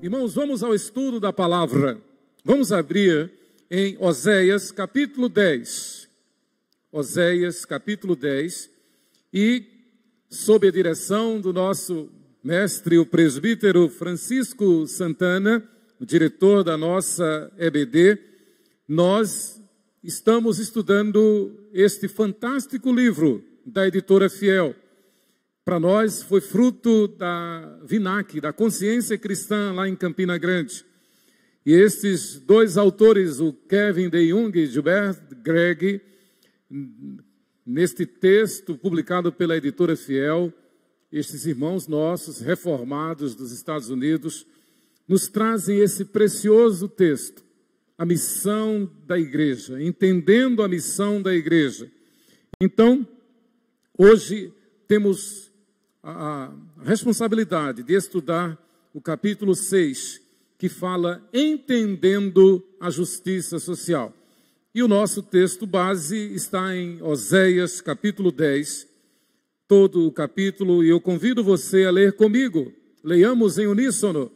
Irmãos, vamos ao estudo da palavra. Vamos abrir em Oséias, capítulo 10. Oséias, capítulo 10. E, sob a direção do nosso mestre, o presbítero Francisco Santana, o diretor da nossa EBD, nós estamos estudando este fantástico livro da editora Fiel. Para nós foi fruto da VINAC, da Consciência Cristã, lá em Campina Grande. E estes dois autores, o Kevin De Jong e Gilbert Greg, neste texto publicado pela editora Fiel, estes irmãos nossos, reformados dos Estados Unidos, nos trazem esse precioso texto, a missão da igreja, entendendo a missão da igreja. Então, hoje temos a responsabilidade de estudar o capítulo 6, que fala entendendo a justiça social. E o nosso texto base está em Oséias, capítulo 10, todo o capítulo, e eu convido você a ler comigo. Leiamos em uníssono.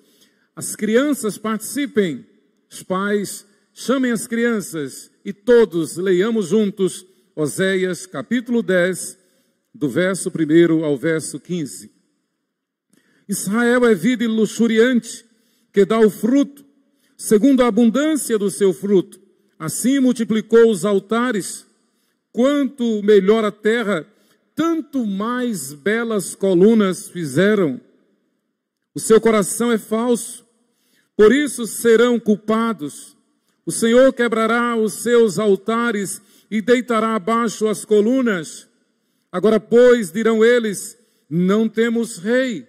As crianças participem, os pais chamem as crianças e todos leiamos juntos Oséias, capítulo 10, do verso 1 ao verso 15. Israel é vide luxuriante, que dá o fruto, segundo a abundância do seu fruto. Assim multiplicou os altares. Quanto melhor a terra, tanto mais belas colunas fizeram. O seu coração é falso, por isso serão culpados. O Senhor quebrará os seus altares e deitará abaixo as colunas. Agora, pois, dirão eles, não temos rei,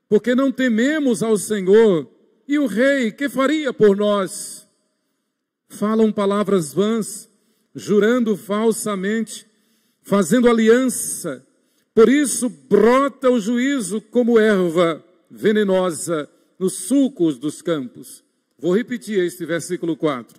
porque não tememos ao Senhor. E o rei, que faria por nós? Falam palavras vãs, jurando falsamente, fazendo aliança. Por isso brota o juízo como erva venenosa nos sulcos dos campos. Vou repetir este versículo 4.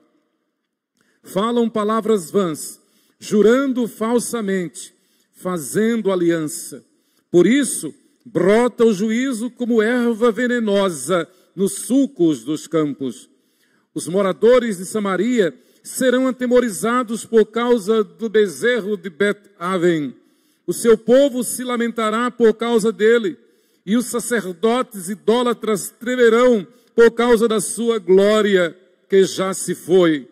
Falam palavras vãs, jurando falsamente, fazendo aliança. Por isso, brota o juízo como erva venenosa nos sulcos dos campos. Os moradores de Samaria serão atemorizados por causa do bezerro de Bet-Aven. O seu povo se lamentará por causa dele, e os sacerdotes idólatras tremerão por causa da sua glória, que já se foi.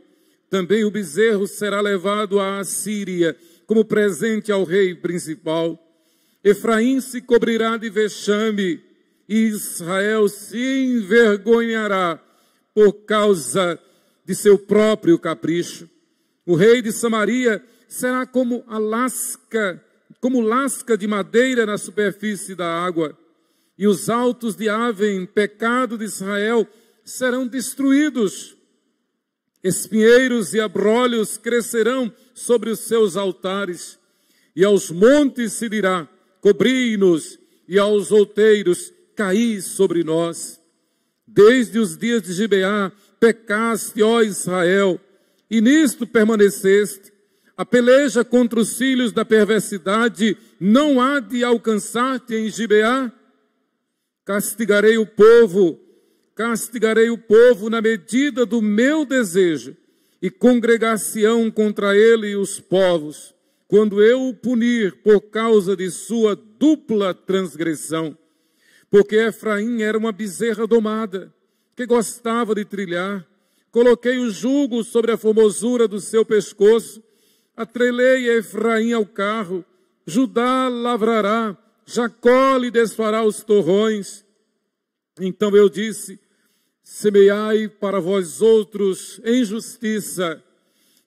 Também o bezerro será levado à Assíria, como presente ao rei principal. Efraim se cobrirá de vexame, e Israel se envergonhará por causa de seu próprio capricho. O rei de Samaria será como lasca de madeira na superfície da água, e os altos de Aven, pecado de Israel, serão destruídos. Espinheiros e abrolhos crescerão sobre os seus altares, e aos montes se dirá, cobri-nos, e aos outeiros, caí sobre nós. Desde os dias de Gibeá, pecaste, ó Israel, e nisto permaneceste. A peleja contra os filhos da perversidade não há de alcançar-te em Gibeá. Castigarei o povo na medida do meu desejo, e congregar-se-ão contra ele os povos, quando eu o punir por causa de sua dupla transgressão. Porque Efraim era uma bezerra domada, que gostava de trilhar. Coloquei o jugo sobre a formosura do seu pescoço, atrelei Efraim ao carro, Judá lavrará, Jacó lhe desfará os torrões. Então eu disse, semeai para vós outros em justiça,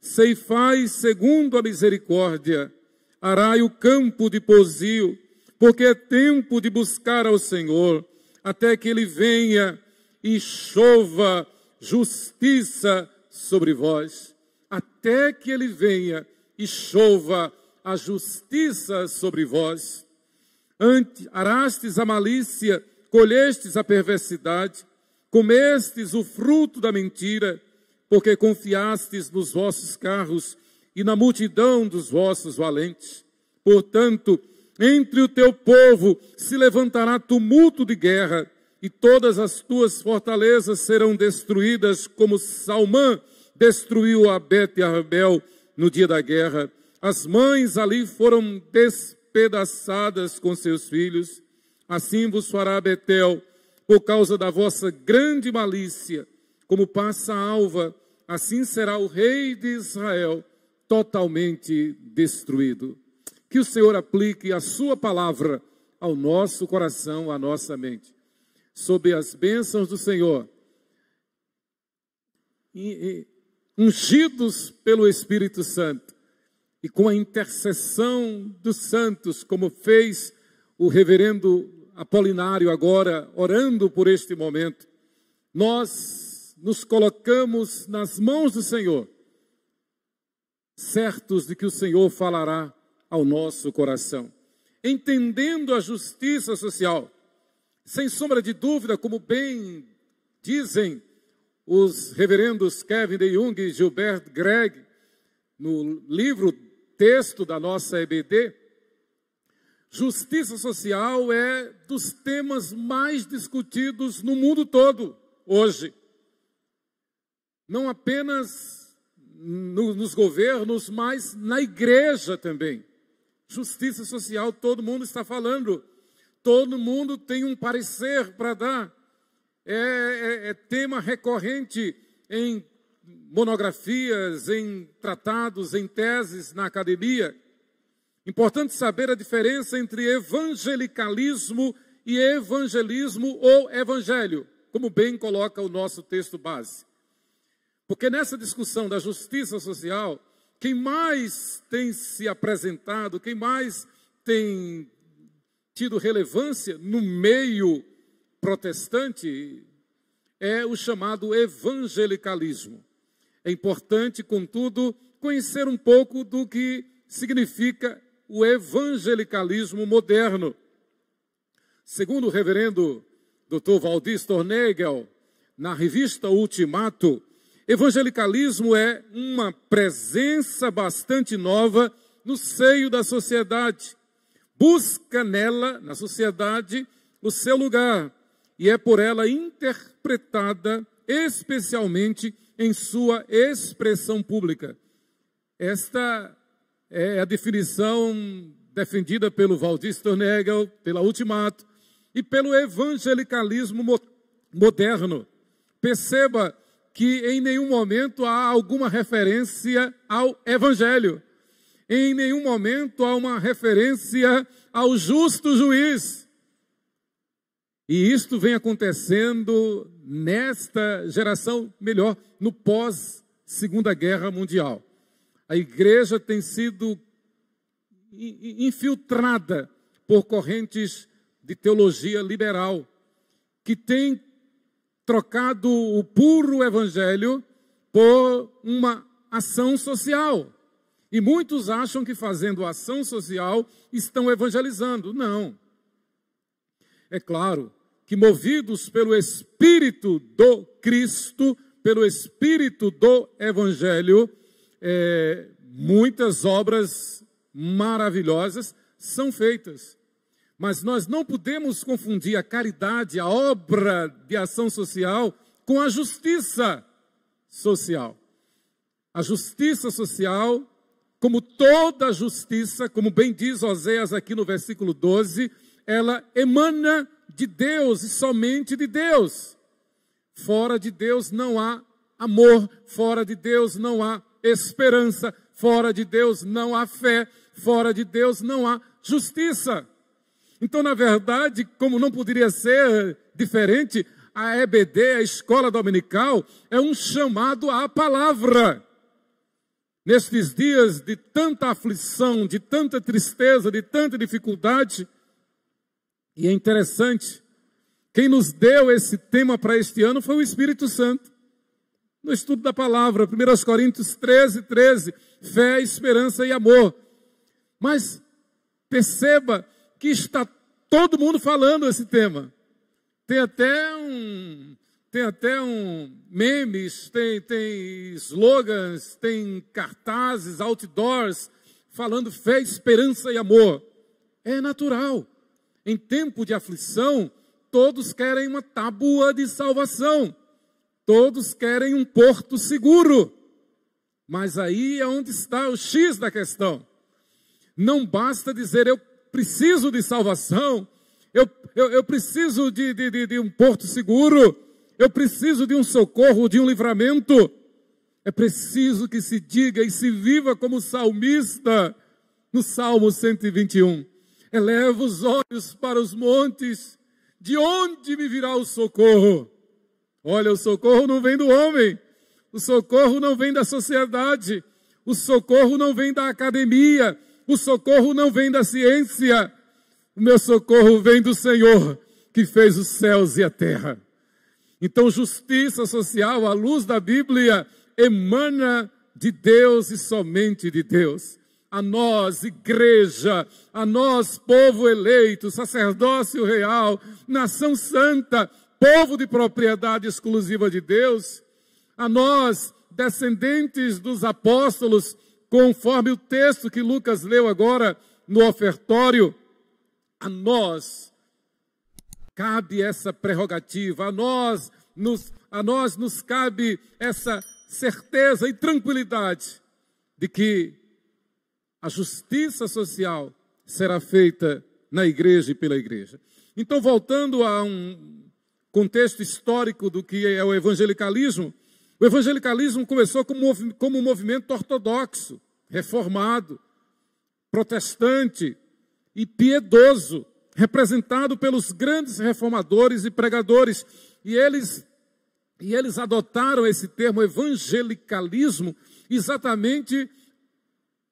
ceifai segundo a misericórdia, arai o campo de posil, porque é tempo de buscar ao Senhor, até que ele venha e chova justiça sobre vós. Até que ele venha e chova a justiça sobre vós. Arastes a malícia, colhestes a perversidade, comestes o fruto da mentira, porque confiastes nos vossos carros e na multidão dos vossos valentes. Portanto, entre o teu povo se levantará tumulto de guerra, e todas as tuas fortalezas serão destruídas, como Salmã destruiu a Bet e Arbel no dia da guerra. As mães ali foram despedaçadas com seus filhos. Assim vos fará Betel, por causa da vossa grande malícia. Como passa a alva, assim será o rei de Israel, totalmente destruído. Que o Senhor aplique a sua palavra ao nosso coração, à nossa mente. Sob as bênçãos do Senhor, ungidos pelo Espírito Santo, e com a intercessão dos santos, como fez o reverendo Apolinário agora, orando por este momento, nós nos colocamos nas mãos do Senhor, certos de que o Senhor falará ao nosso coração, entendendo a justiça social. Sem sombra de dúvida, como bem dizem os reverendos Kevin de Jong e Gilbert Gregg, no livro texto da nossa EBD, justiça social é dos temas mais discutidos no mundo todo hoje. Não apenas nos governos, mas na igreja também. Justiça social, todo mundo está falando. Todo mundo tem um parecer para dar. É tema recorrente em monografias, em tratados, em teses na academia. Importante saber a diferença entre evangelicalismo e evangelismo ou evangelho, como bem coloca o nosso texto base. Porque nessa discussão da justiça social, quem mais tem se apresentado, quem mais tem tido relevância no meio protestante é o chamado evangelicalismo. É importante, contudo, conhecer um pouco do que significa o evangelicalismo moderno. Segundo o reverendo Dr. Valdir Stornagel, na revista Ultimato, evangelicalismo é uma presença bastante nova no seio da sociedade. Busca nela, na sociedade, o seu lugar e é por ela interpretada especialmente em sua expressão pública. Esta é a definição defendida pelo Valdir Stornagel, pela Ultimato e pelo evangelicalismo moderno. Perceba que em nenhum momento há alguma referência ao evangelho. Em nenhum momento há uma referência ao justo juiz. E isto vem acontecendo nesta geração, melhor, no pós-Segunda Guerra Mundial. A igreja tem sido infiltrada por correntes de teologia liberal, que tem trocado o puro evangelho por uma ação social. E muitos acham que fazendo ação social estão evangelizando. Não. É claro que movidos pelo Espírito do Cristo, pelo Espírito do Evangelho, muitas obras maravilhosas são feitas. Mas nós não podemos confundir a caridade, a obra de ação social, com a justiça social. A justiça social, como toda justiça, como bem diz Oséias aqui no versículo 12, ela emana de Deus e somente de Deus. Fora de Deus não há amor, fora de Deus não há esperança, fora de Deus não há fé, fora de Deus não há justiça. Então, na verdade, como não poderia ser diferente, a EBD, a escola dominical, é um chamado à palavra. Nestes dias de tanta aflição, de tanta tristeza, de tanta dificuldade, e é interessante, quem nos deu esse tema para este ano foi o Espírito Santo. No estudo da palavra, 1 Coríntios 13, fé, esperança e amor. Mas perceba que está todo mundo falando esse tema. Tem até memes, tem slogans, tem cartazes, outdoors, falando fé, esperança e amor. É natural. Em tempo de aflição, todos querem uma tábua de salvação. Todos querem um porto seguro. Mas aí é onde está o X da questão. Não basta dizer, eu preciso de salvação, eu preciso de um porto seguro, eu preciso de um socorro, de um livramento. É preciso que se diga e se viva como salmista no Salmo 121. Eleva os olhos para os montes, de onde me virá o socorro? Olha, o socorro não vem do homem, o socorro não vem da sociedade, o socorro não vem da academia, o socorro não vem da ciência. O meu socorro vem do Senhor, que fez os céus e a terra. Então, justiça social, à luz da Bíblia, emana de Deus e somente de Deus. A nós, igreja, a nós, povo eleito, sacerdócio real, nação santa, povo de propriedade exclusiva de Deus, a nós, descendentes dos apóstolos, conforme o texto que Lucas leu agora no ofertório, a nós cabe essa prerrogativa, a nós nos cabe essa certeza e tranquilidade de que a justiça social será feita na igreja e pela igreja. Então, voltando a um contexto histórico do que é o evangelicalismo começou como um movimento ortodoxo, reformado, protestante e piedoso, representado pelos grandes reformadores e pregadores. E eles adotaram esse termo evangelicalismo exatamente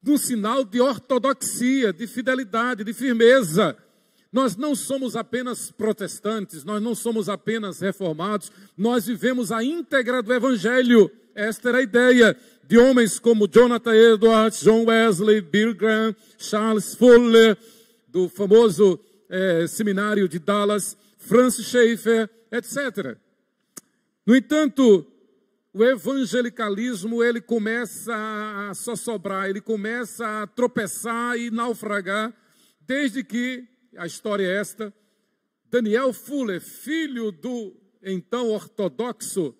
no sinal de ortodoxia, de fidelidade, de firmeza. Nós não somos apenas protestantes, nós não somos apenas reformados, nós vivemos a íntegra do Evangelho. Esta era a ideia de homens como Jonathan Edwards, John Wesley, Bill Graham, Charles Fuller, do famoso seminário de Dallas, Francis Schaeffer, etc. No entanto, o evangelicalismo, ele começa a sossobrar, ele começa a tropeçar e naufragar, desde que, a história é esta, Daniel Fuller, filho do então ortodoxo,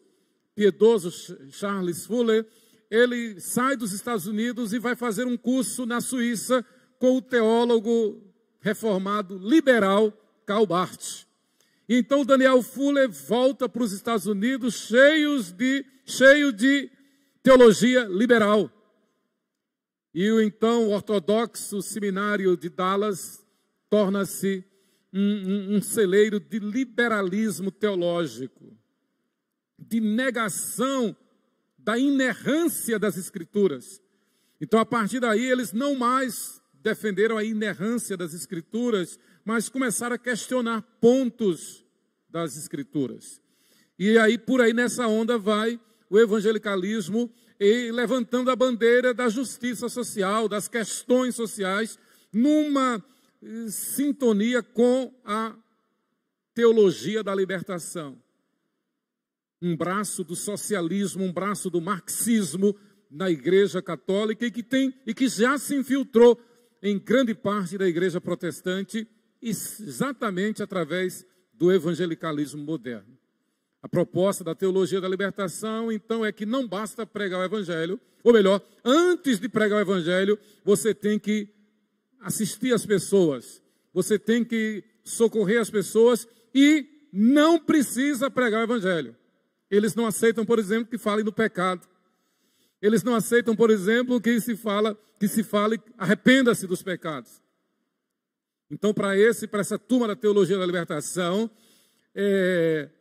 piedoso Charles Fuller, ele sai dos Estados Unidos e vai fazer um curso na Suíça com o teólogo reformado liberal Karl Barth. E então Daniel Fuller volta para os Estados Unidos cheio de teologia liberal. E o então ortodoxo seminário de Dallas torna-se um celeiro de liberalismo teológico, de negação da inerrância das Escrituras. Então, a partir daí, eles não mais defenderam a inerrância das Escrituras, mas começaram a questionar pontos das Escrituras. E aí, por aí, nessa onda vai o evangelicalismo levantando a bandeira da justiça social, das questões sociais, numa sintonia com a teologia da libertação. Um braço do socialismo, um braço do marxismo na Igreja Católica e que já se infiltrou em grande parte da Igreja Protestante, exatamente através do evangelicalismo moderno. A proposta da teologia da libertação, então, é que não basta pregar o Evangelho, ou melhor, antes de pregar o Evangelho, você tem que assistir as pessoas, você tem que socorrer as pessoas e não precisa pregar o Evangelho. Eles não aceitam, por exemplo, que falem do pecado. Eles não aceitam, por exemplo, que se fale, arrependa-se dos pecados. Então, para essa turma da teologia da libertação,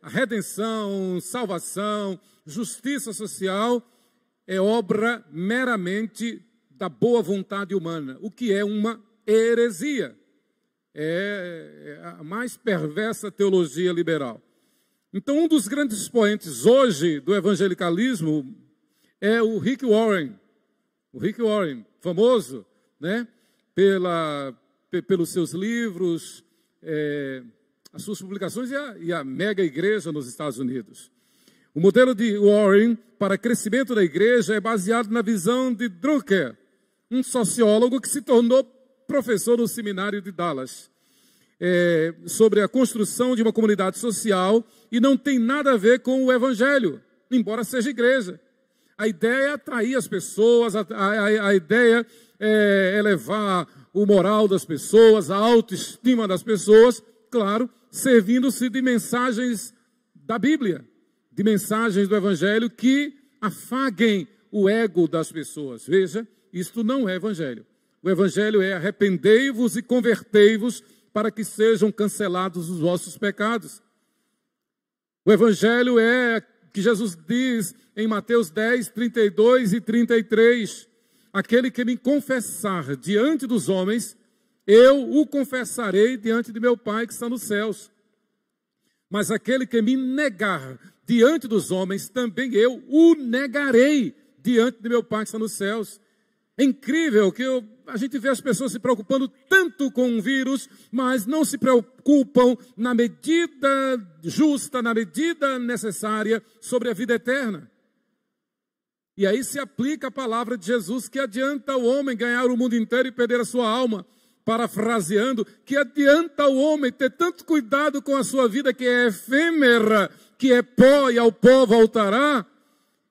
a redenção, salvação, justiça social é obra meramente da boa vontade humana, o que é uma heresia. É a mais perversa teologia liberal. Então, um dos grandes expoentes hoje do evangelicalismo é o Rick Warren. O Rick Warren, famoso, né, pelos seus livros, as suas publicações e a mega igreja nos Estados Unidos. O modelo de Warren para crescimento da igreja é baseado na visão de Drucker, um sociólogo que se tornou professor no seminário de Dallas. sobre a construção de uma comunidade social e não tem nada a ver com o evangelho, embora seja igreja. A ideia é atrair as pessoas, a ideia é elevar o moral das pessoas, a autoestima das pessoas, claro, servindo-se de mensagens da Bíblia, de mensagens do evangelho que afaguem o ego das pessoas. Veja, isto não é evangelho. O evangelho é: arrependei-vos e convertei-vos para que sejam cancelados os vossos pecados. O evangelho é que Jesus diz em Mateus 10, 32 e 33, aquele que me confessar diante dos homens, eu o confessarei diante de meu Pai que está nos céus. Mas aquele que me negar diante dos homens, também eu o negarei diante de meu Pai que está nos céus. É incrível que a gente vê as pessoas se preocupando tanto com o vírus, mas não se preocupam na medida justa, na medida necessária, sobre a vida eterna. E aí se aplica a palavra de Jesus: que adianta o homem ganhar o mundo inteiro e perder a sua alma? Parafraseando, que adianta o homem ter tanto cuidado com a sua vida, que é efêmera, que é pó e ao pó voltará,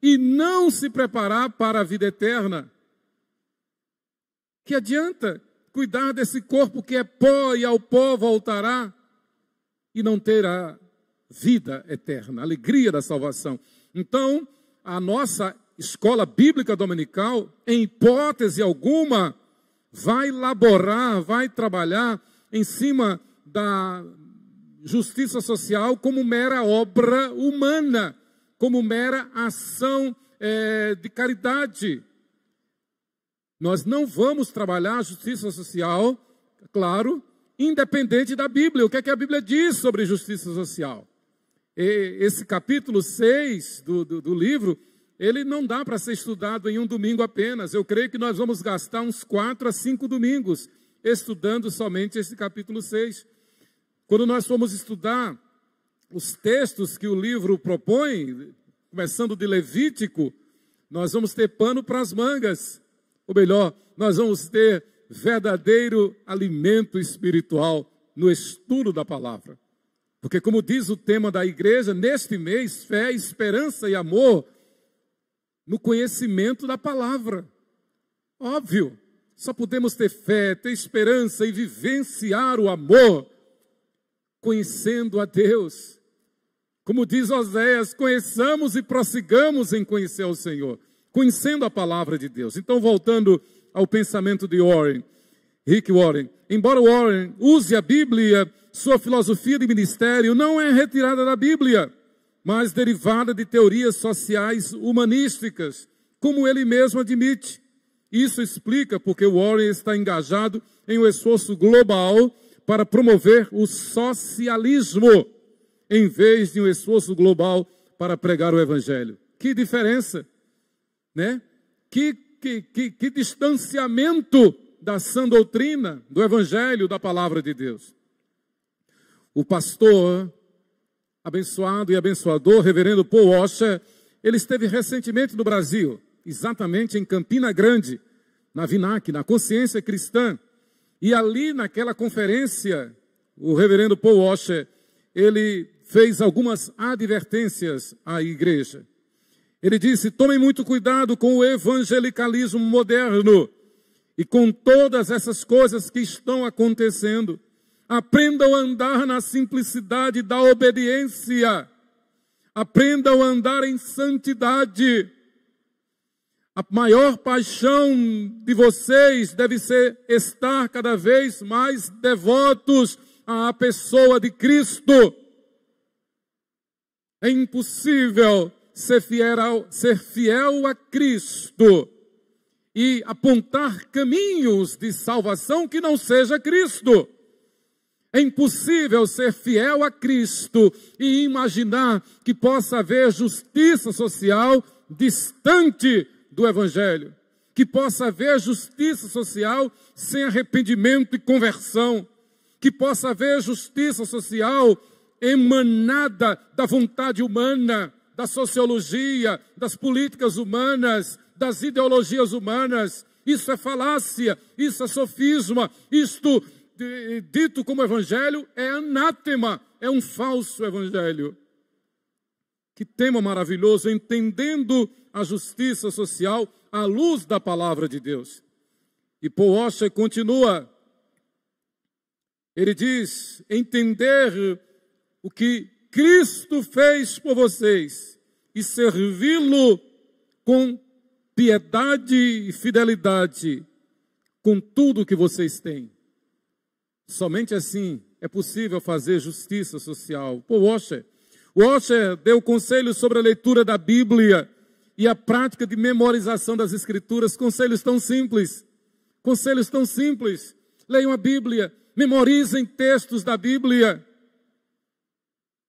e não se preparar para a vida eterna? Que adianta cuidar desse corpo que é pó e ao pó voltará, e não ter a vida eterna, a alegria da salvação? Então, a nossa escola bíblica dominical, em hipótese alguma, vai laborar, vai trabalhar em cima da justiça social como mera obra humana, como mera ação de caridade. Nós não vamos trabalhar a justiça social, claro, independente da Bíblia. O que é que a Bíblia diz sobre justiça social? Esse capítulo 6 do livro, ele não dá para ser estudado em um domingo apenas. Eu creio que nós vamos gastar uns 4 a 5 domingos estudando somente esse capítulo 6. Quando nós formos estudar os textos que o livro propõe, começando de Levítico, nós vamos ter pano para as mangas. Ou melhor, nós vamos ter verdadeiro alimento espiritual no estudo da palavra. Porque, como diz o tema da igreja, neste mês, fé, esperança e amor no conhecimento da palavra. Óbvio, só podemos ter fé, ter esperança e vivenciar o amor conhecendo a Deus. Como diz Oséias, conheçamos e prossigamos em conhecer o Senhor, conhecendo a palavra de Deus. Então, voltando ao pensamento de Rick Warren, embora Warren use a Bíblia, sua filosofia de ministério não é retirada da Bíblia, mas derivada de teorias sociais humanísticas, como ele mesmo admite. Isso explica porque Warren está engajado em um esforço global para promover o socialismo, em vez de um esforço global para pregar o Evangelho. Que diferença, né? Que distanciamento da sã doutrina, do Evangelho, da palavra de Deus. O pastor abençoado e abençoador, reverendo Paul Washer, ele esteve recentemente no Brasil, exatamente em Campina Grande, na VINAC, na Consciência Cristã. E ali naquela conferência, o reverendo Paul Washer, ele fez algumas advertências à igreja. Ele disse: tomem muito cuidado com o evangelicalismo moderno e com todas essas coisas que estão acontecendo. Aprendam a andar na simplicidade da obediência. Aprendam a andar em santidade. A maior paixão de vocês deve ser estar cada vez mais devotos à pessoa de Cristo. É impossível ser fiel a Cristo e apontar caminhos de salvação que não seja Cristo. É impossível ser fiel a Cristo e imaginar que possa haver justiça social distante do Evangelho. Que possa haver justiça social sem arrependimento e conversão. Que possa haver justiça social emanada da vontade humana, da sociologia, das políticas humanas, das ideologias humanas. Isso é falácia, isso é sofisma, isto dito como evangelho é anátema, é um falso evangelho. Que tema maravilhoso, entendendo a justiça social à luz da palavra de Deus. E Paul Washer continua, ele diz, entender o que Cristo fez por vocês e servi-lo com piedade e fidelidade, com tudo que vocês têm. Somente assim é possível fazer justiça social. Paul Washer deu conselhos sobre a leitura da Bíblia e a prática de memorização das Escrituras. Conselhos tão simples. Leiam a Bíblia, memorizem textos da Bíblia.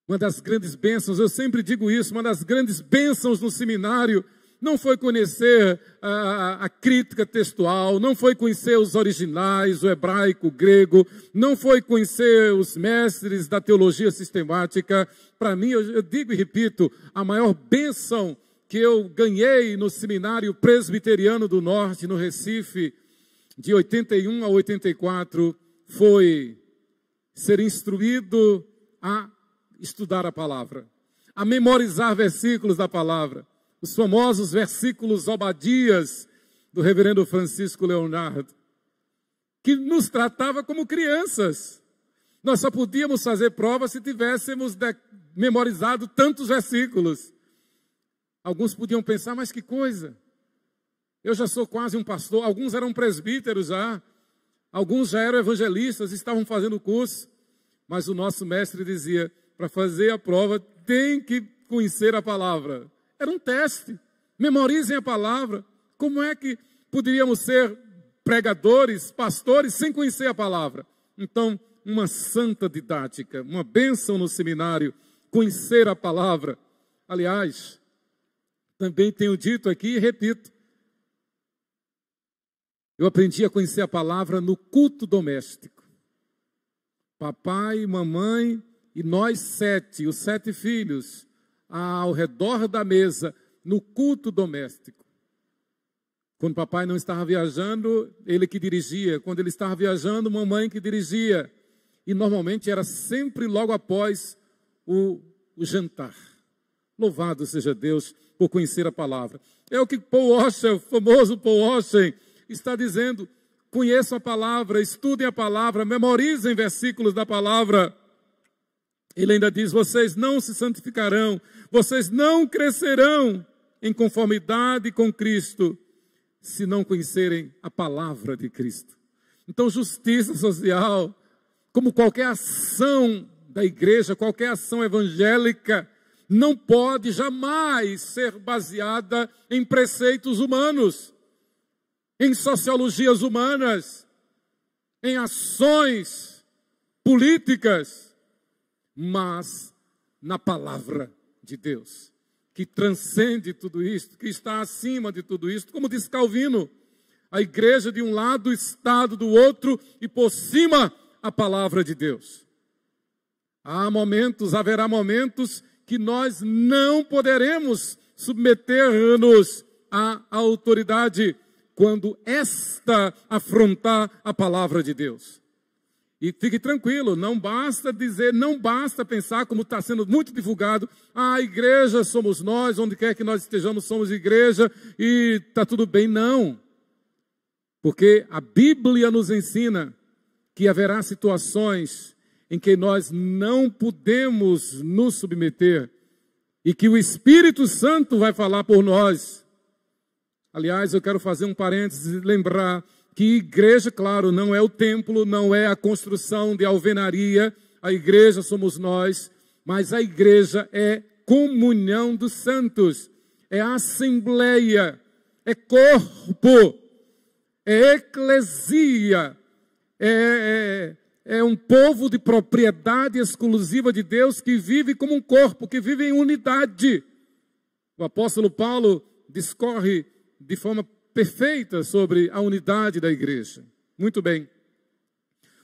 Uma das grandes bênçãos, eu sempre digo isso, uma das grandes bênçãos no seminário não foi conhecer a crítica textual, não foi conhecer os originais, o hebraico, o grego, não foi conhecer os mestres da teologia sistemática. Para mim, eu digo e repito, a maior bênção que eu ganhei no Seminário Presbiteriano do Norte, no Recife, de 81 a 84, foi ser instruído a estudar a palavra, a memorizar versículos da palavra. Os famosos versículos Obadias do reverendo Francisco Leonardo, que nos tratava como crianças. Nós só podíamos fazer prova se tivéssemos memorizado tantos versículos. Alguns podiam pensar, mas que coisa, eu já sou quase um pastor. Alguns eram presbíteros já, alguns já eram evangelistas, estavam fazendo o curso, mas o nosso mestre dizia, para fazer a prova tem que conhecer a palavra. Era um teste. Memorizem a palavra. Como é que poderíamos ser pregadores, pastores, sem conhecer a palavra? Então, uma santa didática, uma bênção no seminário, conhecer a palavra. Aliás, também tenho dito aqui e repito, eu aprendi a conhecer a palavra no culto doméstico. Papai, mamãe e nós os 7 filhos, ao redor da mesa, no culto doméstico. Quando papai não estava viajando, ele que dirigia. Quando ele estava viajando, mamãe que dirigia. E normalmente era sempre logo após o jantar. Louvado seja Deus por conhecer a palavra. É o que Paul Washer, o famoso Paul Washer, está dizendo. Conheçam a palavra, estudem a palavra, memorizem versículos da palavra. Ele ainda diz, vocês não se santificarão, vocês não crescerão em conformidade com Cristo, se não conhecerem a palavra de Cristo. Então, justiça social, como qualquer ação da igreja, qualquer ação evangélica, não pode jamais ser baseada em preceitos humanos, em sociologias humanas, em ações políticas, mas na palavra de Deus, que transcende tudo isto, que está acima de tudo isto. Como diz Calvino, a igreja de um lado, o Estado do outro, e por cima a palavra de Deus. Haverá momentos que nós não poderemos submeter-nos à autoridade, quando esta afrontar a palavra de Deus. E fique tranquilo, não basta dizer, não basta pensar, como está sendo muito divulgado, a igreja somos nós, onde quer que nós estejamos somos igreja e está tudo bem. Não, porque a Bíblia nos ensina que haverá situações em que nós não podemos nos submeter e que o Espírito Santo vai falar por nós. Aliás, eu quero fazer um parênteses e lembrar que igreja, claro, não é o templo, não é a construção de alvenaria, a igreja somos nós, mas a igreja é comunhão dos santos, é assembleia, é corpo, é eclesia, é um povo de propriedade exclusiva de Deus que vive como um corpo, que vive em unidade. O apóstolo Paulo discorre de forma perfeita sobre a unidade da igreja. Muito bem.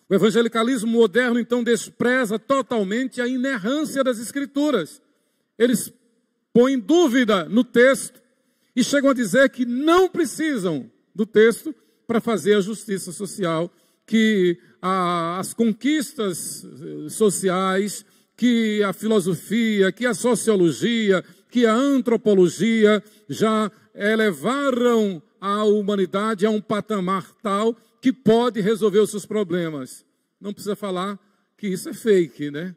O evangelicalismo moderno, então, despreza totalmente a inerrância das Escrituras. Eles põem dúvida no texto e chegam a dizer que não precisam do texto para fazer a justiça social que as conquistas sociais, que a filosofia, que a sociologia, que a antropologia já elevaram a humanidade a um patamar tal que pode resolver os seus problemas. Não precisa falar que isso é fake, né?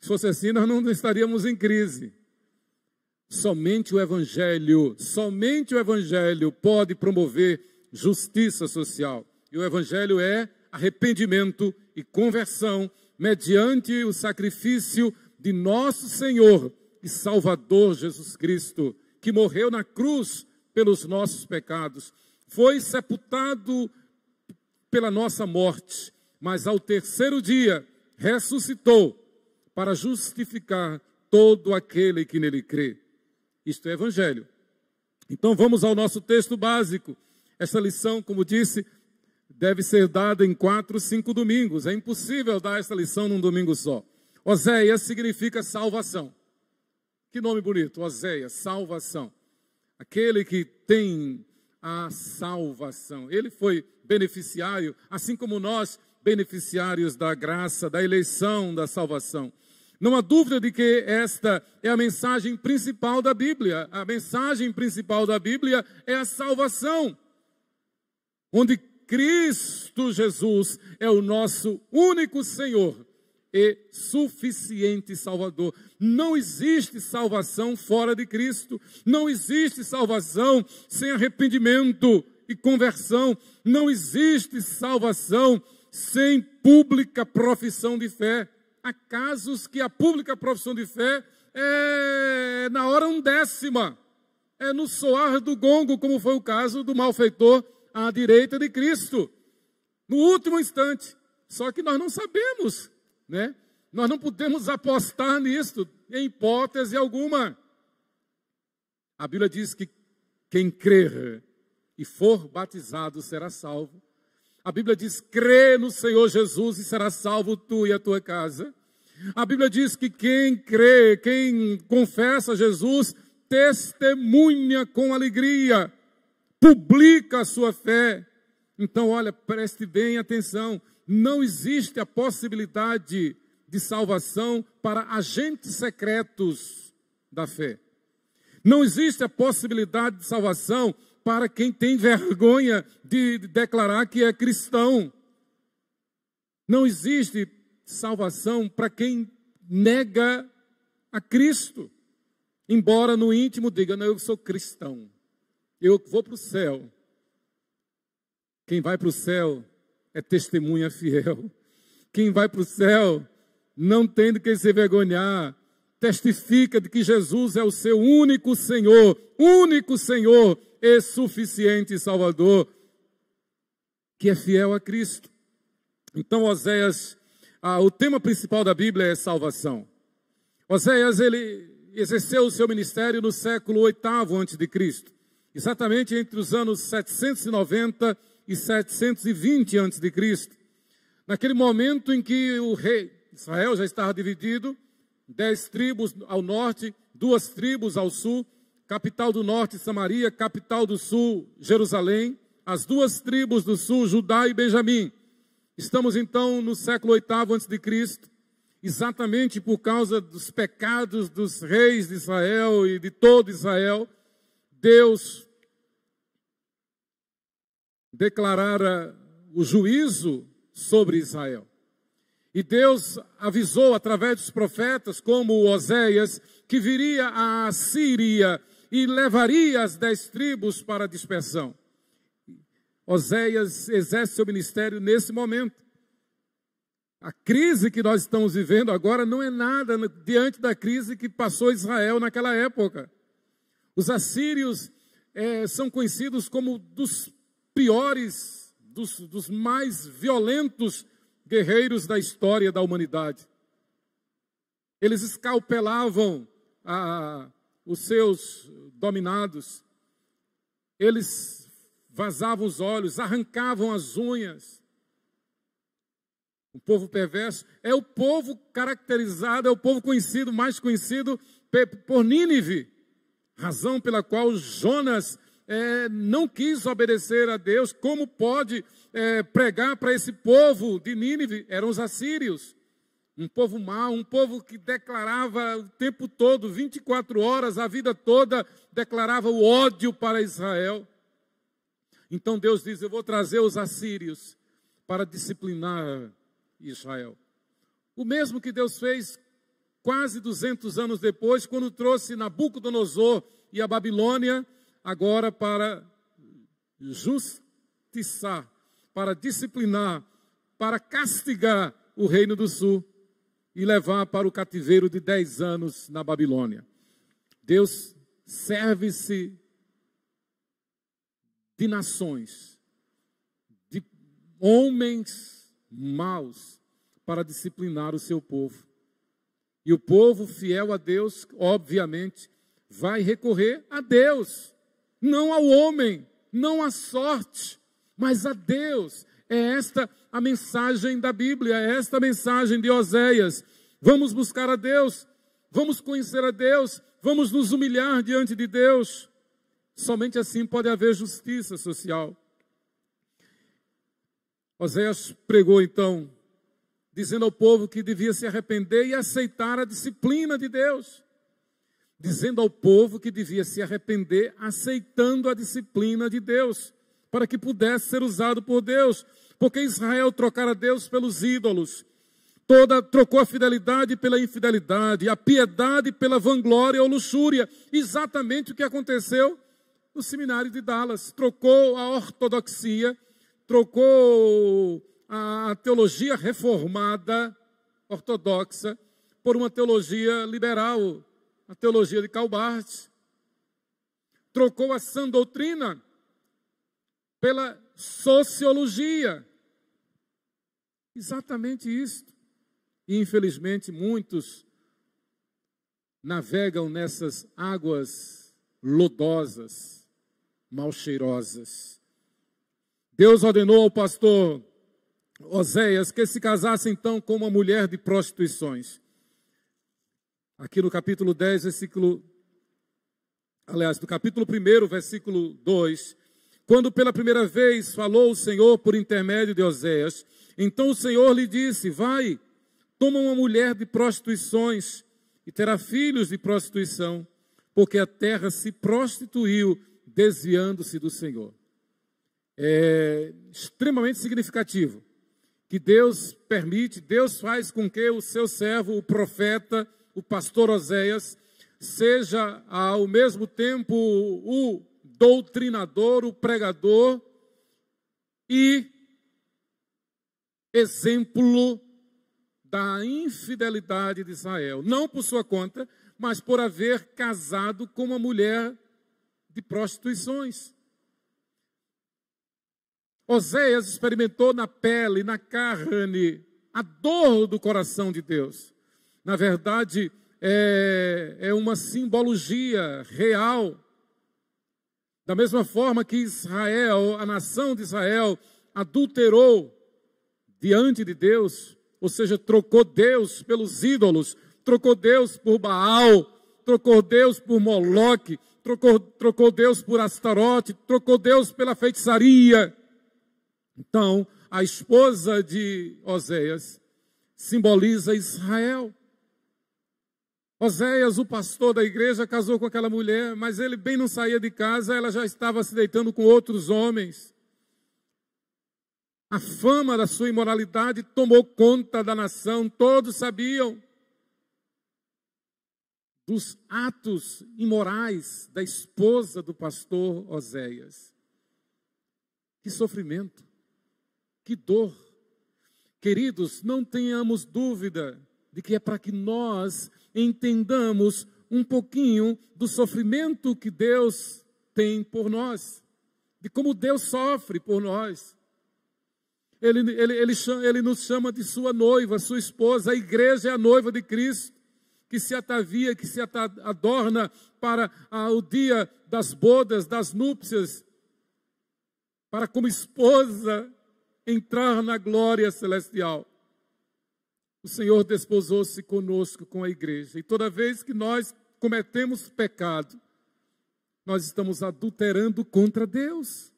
Se fosse assim, nós não estaríamos em crise. Somente o Evangelho pode promover justiça social. E o Evangelho é arrependimento e conversão mediante o sacrifício de nosso Senhor e Salvador Jesus Cristo, que morreu na cruz pelos nossos pecados. Foi sepultado pela nossa morte, mas ao terceiro dia ressuscitou para justificar todo aquele que nele crê. Isto é Evangelho. Então vamos ao nosso texto básico. Essa lição, como disse, deve ser dada em 4, 5 domingos. É impossível dar essa lição num domingo só. Oséias significa salvação. Que nome bonito, Oséias, salvação. Aquele que tem a salvação. Ele foi beneficiário, assim como nós, beneficiários da graça, da eleição, da salvação. Não há dúvida de que esta é a mensagem principal da Bíblia. A mensagem principal da Bíblia é a salvação, onde Cristo Jesus é o nosso único Senhor e suficiente Salvador. Não existe salvação fora de Cristo. Não existe salvação sem arrependimento e conversão. Não existe salvação sem pública profissão de fé. Há casos que a pública profissão de fé é na hora 1/10, é no soar do gongo, como foi o caso do malfeitor à direita de Cristo, no último instante. Só que nós não sabemos, né? Nós não podemos apostar nisso, em hipótese alguma. A Bíblia diz que quem crer e for batizado será salvo. A Bíblia diz, crê no Senhor Jesus e será salvo tu e a tua casa. A Bíblia diz que quem crê, quem confessa Jesus, testemunha com alegria, publica a sua fé. Então, olha, preste bem atenção. Não existe a possibilidade de salvação para agentes secretos da fé. Não existe a possibilidade de salvação para quem tem vergonha de declarar que é cristão. Não existe salvação para quem nega a Cristo. Embora no íntimo diga, não, eu sou cristão, eu vou para o céu. Quem vai para o céu é testemunha fiel. Quem vai para o céu não tem de que se vergonhar. Testifica de que Jesus é o seu único Senhor e suficiente Salvador, que é fiel a Cristo. Então, Oséias, o tema principal da Bíblia é salvação. Oséias, ele exerceu o seu ministério no século 8º a.C., exatamente entre os anos 790 e 720 a.C., naquele momento em que o rei Israel já estava dividido, 10 tribos ao norte, 2 tribos ao sul, capital do norte, Samaria, capital do sul, Jerusalém, as 2 tribos do sul, Judá e Benjamim. Estamos então no século 8º a.C., exatamente por causa dos pecados dos reis de Israel e de todo Israel. Deus declarara o juízo sobre Israel. E Deus avisou através dos profetas, como Oséias, que viria a Assíria e levaria as 10 tribos para a dispersão. Oséias exerce seu ministério nesse momento. A crise que nós estamos vivendo agora não é nada diante da crise que passou Israel naquela época. Os assírios são conhecidos como dos piores, dos mais violentos guerreiros da história da humanidade. Eles escalpelavam os seus dominados, eles vazavam os olhos, arrancavam as unhas. O povo perverso é o povo caracterizado, é o povo conhecido, mais conhecido por Nínive, razão pela qual Jonas não quis obedecer a Deus. Como pode pregar para esse povo de Nínive? Eram os assírios. Um povo mau, um povo que declarava o tempo todo, 24 horas, a vida toda, declarava o ódio para Israel. Então Deus diz: eu vou trazer os assírios para disciplinar Israel. O mesmo que Deus fez quase 200 anos depois, quando trouxe Nabucodonosor e a Babilônia, agora para justiçar, para disciplinar, para castigar o reino do sul e levar para o cativeiro de 10 anos na Babilônia. Deus serve-se de nações, de homens maus, para disciplinar o seu povo. E o povo fiel a Deus, obviamente, vai recorrer a Deus, não ao homem, não à sorte, mas a Deus. É esta a mensagem da Bíblia, é esta a mensagem de Oséias. Vamos buscar a Deus, vamos conhecer a Deus, vamos nos humilhar diante de Deus. Somente assim pode haver justiça social. Oséias pregou então, dizendo ao povo que devia se arrepender e aceitar a disciplina de Deus. Dizendo ao povo que devia se arrepender, aceitando a disciplina de Deus, para que pudesse ser usado por Deus. Porque Israel trocara Deus pelos ídolos, trocou a fidelidade pela infidelidade, a piedade pela vanglória ou luxúria. Exatamente o que aconteceu no seminário de Dallas. Trocou a ortodoxia, trocou a teologia reformada, ortodoxa, por uma teologia liberal, a teologia de Calbart. Trocou a sã doutrina pela sociologia. Exatamente isso. E, infelizmente, muitos navegam nessas águas lodosas, mal cheirosas. Deus ordenou ao pastor Oséias que se casasse então com uma mulher de prostituições. Aqui no capítulo 10, no capítulo 1, versículo 2, quando pela primeira vez falou o Senhor por intermédio de Oséias, então o Senhor lhe disse: vai, toma uma mulher de prostituições e terá filhos de prostituição, porque a terra se prostituiu, desviando-se do Senhor. É extremamente significativo que Deus permite, Deus faz com que o seu servo, o profeta, o pastor Oséias, seja ao mesmo tempo o doutrinador, o pregador e exemplo da infidelidade de Israel. Não por sua conta, mas por haver casado com uma mulher de prostituições. Oséias experimentou na pele, na carne, a dor do coração de Deus. Na verdade, é uma simbologia real. Da mesma forma que Israel, a nação de Israel, adulterou diante de Deus, ou seja, trocou Deus pelos ídolos, trocou Deus por Baal, trocou Deus por Moloque, trocou Deus por Astarote, trocou Deus pela feitiçaria. Então, a esposa de Oséias simboliza Israel. Oséias, o pastor da igreja, casou com aquela mulher, mas ele bem não saía de casa, ela já estava se deitando com outros homens. A fama da sua imoralidade tomou conta da nação, todos sabiam dos atos imorais da esposa do pastor Oséias. Que sofrimento, que dor. Queridos, não tenhamos dúvida de que é para que nós entendamos um pouquinho do sofrimento que Deus tem por nós, de como Deus sofre por nós. Ele nos chama de sua noiva, sua esposa. A igreja é a noiva de Cristo, que se atavia, que se adorna para o dia das bodas, das núpcias, para como esposa entrar na glória celestial. O Senhor desposou-se conosco, com a igreja. E toda vez que nós cometemos pecado, nós estamos adulterando contra Deus.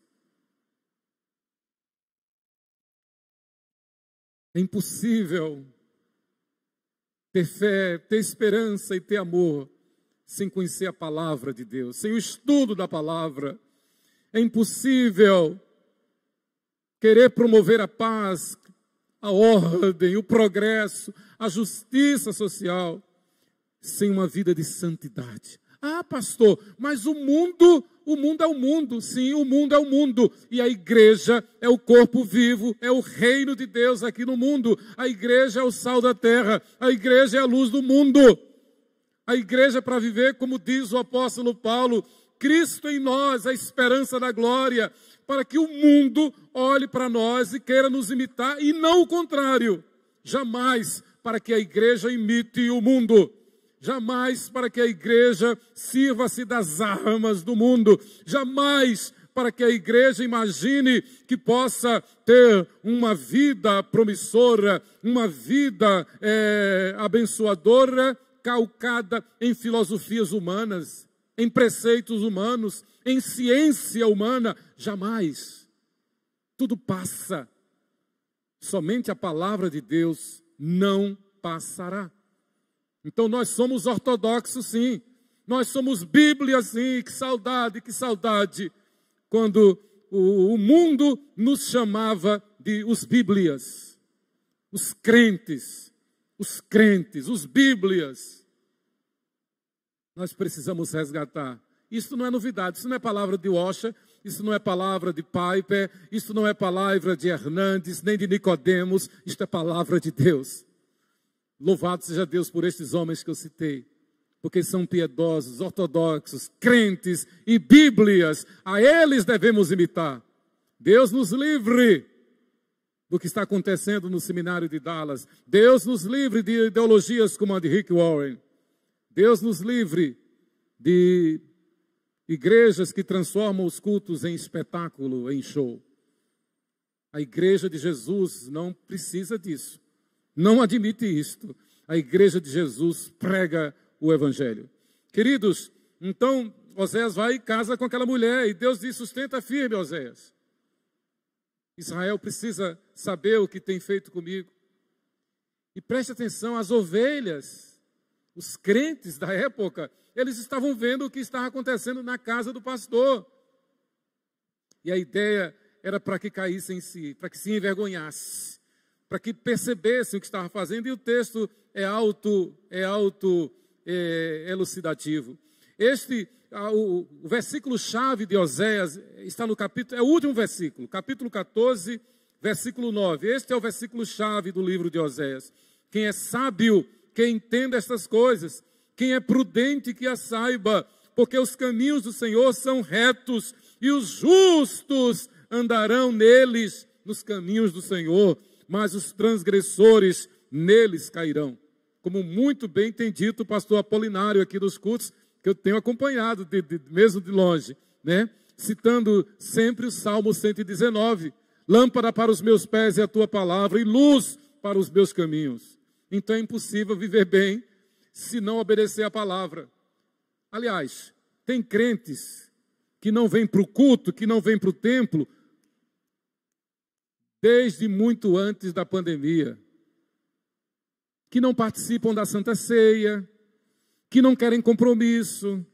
É impossível ter fé, ter esperança e ter amor sem conhecer a palavra de Deus, sem o estudo da palavra. É impossível querer promover a paz, a ordem, o progresso, a justiça social, sem uma vida de santidade. Ah, pastor, mas o mundo é o mundo. Sim, o mundo é o mundo. E a igreja é o corpo vivo, é o reino de Deus aqui no mundo. A igreja é o sal da terra, a igreja é a luz do mundo. A igreja é para viver, como diz o apóstolo Paulo, Cristo em nós, a esperança da glória, para que o mundo olhe para nós e queira nos imitar, e não o contrário. Jamais para que a igreja imite o mundo. Jamais para que a igreja sirva-se das armas do mundo. Jamais para que a igreja imagine que possa ter uma vida promissora, uma vida abençoadora, calcada em filosofias humanas, em preceitos humanos, em ciência humana. Jamais. Tudo passa. Somente a palavra de Deus não passará. Então nós somos ortodoxos, sim. Nós somos Bíblia, sim. Que saudade, que saudade. Quando o mundo nos chamava de os Bíblias. Os crentes, os Bíblias. Nós precisamos resgatar. Isso não é novidade, isso não é palavra de Washer, isso não é palavra de Piper, isso não é palavra de Hernandes, nem de Nicodemos, isto é palavra de Deus. Louvado seja Deus por estes homens que eu citei, porque são piedosos, ortodoxos, crentes e Bíblias. A eles devemos imitar. Deus nos livre do que está acontecendo no seminário de Dallas. Deus nos livre de ideologias como a de Rick Warren. Deus nos livre de igrejas que transformam os cultos em espetáculo, em show. A igreja de Jesus não precisa disso. Não admite isto. A igreja de Jesus prega o evangelho. Queridos, então Oséias vai e casa com aquela mulher. E Deus diz, sustenta firme, Oséias. Israel precisa saber o que tem feito comigo. E preste atenção, as ovelhas, os crentes da época, eles estavam vendo o que estava acontecendo na casa do pastor. E a ideia era para que caíssem em si, para que se envergonhasse, para que percebessem o que estava fazendo. E o texto é elucidativo. O versículo-chave de Oséias está no capítulo, é o último versículo, capítulo 14, versículo 9. Este é o versículo-chave do livro de Oséias. Quem é sábio, que entenda estas coisas. Quem é prudente, que as saiba. Porque os caminhos do Senhor são retos, e os justos andarão neles, nos caminhos do Senhor. Mas os transgressores neles cairão. Como muito bem tem dito o pastor Apolinário aqui dos cultos, que eu tenho acompanhado, mesmo de longe, né? Citando sempre o Salmo 119. Lâmpada para os meus pés é a tua palavra, e luz para os meus caminhos. Então é impossível viver bem se não obedecer a palavra. Aliás, tem crentes que não vêm para o culto, que não vêm para o templo, desde muito antes da pandemia, que não participam da Santa Ceia, que não querem compromisso,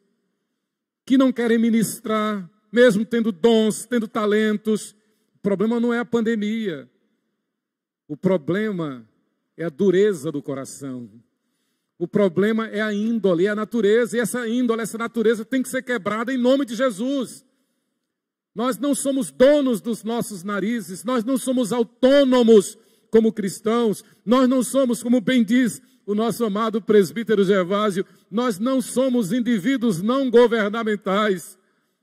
que não querem ministrar, mesmo tendo dons, tendo talentos. O problema não é a pandemia, o problema é a dureza do coração. O problema é a índole, é a natureza, e essa índole, essa natureza tem que ser quebrada em nome de Jesus. Nós não somos donos dos nossos narizes, nós não somos autônomos como cristãos, nós não somos, como bem diz o nosso amado presbítero Gervásio, nós não somos indivíduos não governamentais.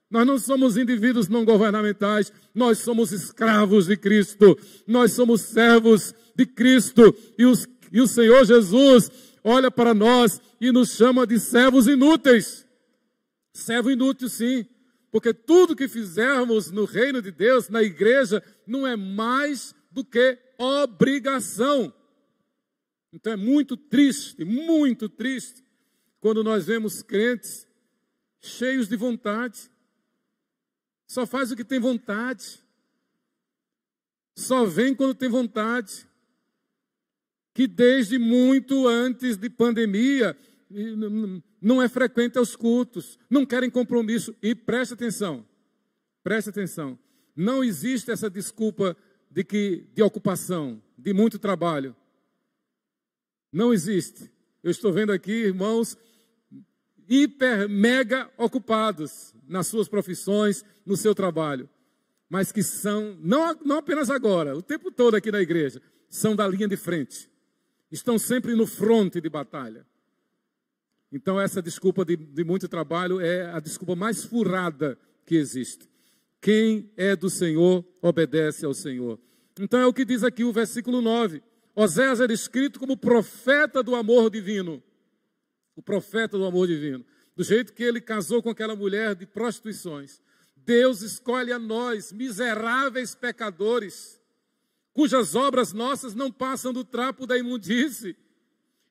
Nós não somos indivíduos não governamentais, nós somos escravos de Cristo, nós somos servos de Cristo, e o Senhor Jesus olha para nós e nos chama de servos inúteis. Servo inútil, sim, porque tudo que fizermos no reino de Deus, na igreja, não é mais do que obrigação. Então é muito triste, quando nós vemos crentes cheios de vontade. Só faz o que tem vontade. Só vem quando tem vontade. Que desde muito antes de pandemia não é frequente aos cultos, não querem compromisso. E preste atenção, não existe essa desculpa de ocupação, de muito trabalho. Não existe. Eu estou vendo aqui irmãos hiper, mega ocupados nas suas profissões, no seu trabalho, mas que são, não apenas agora, o tempo todo aqui na igreja, são da linha de frente. Estão sempre no fronte de batalha. Então essa desculpa de muito trabalho é a desculpa mais furada que existe. Quem é do Senhor, obedece ao Senhor. Então é o que diz aqui o versículo 9. Oséias era escrito como profeta do amor divino. O profeta do amor divino. Do jeito que ele casou com aquela mulher de prostituições. Deus escolhe a nós, miseráveis pecadores, cujas obras nossas não passam do trapo da imundície.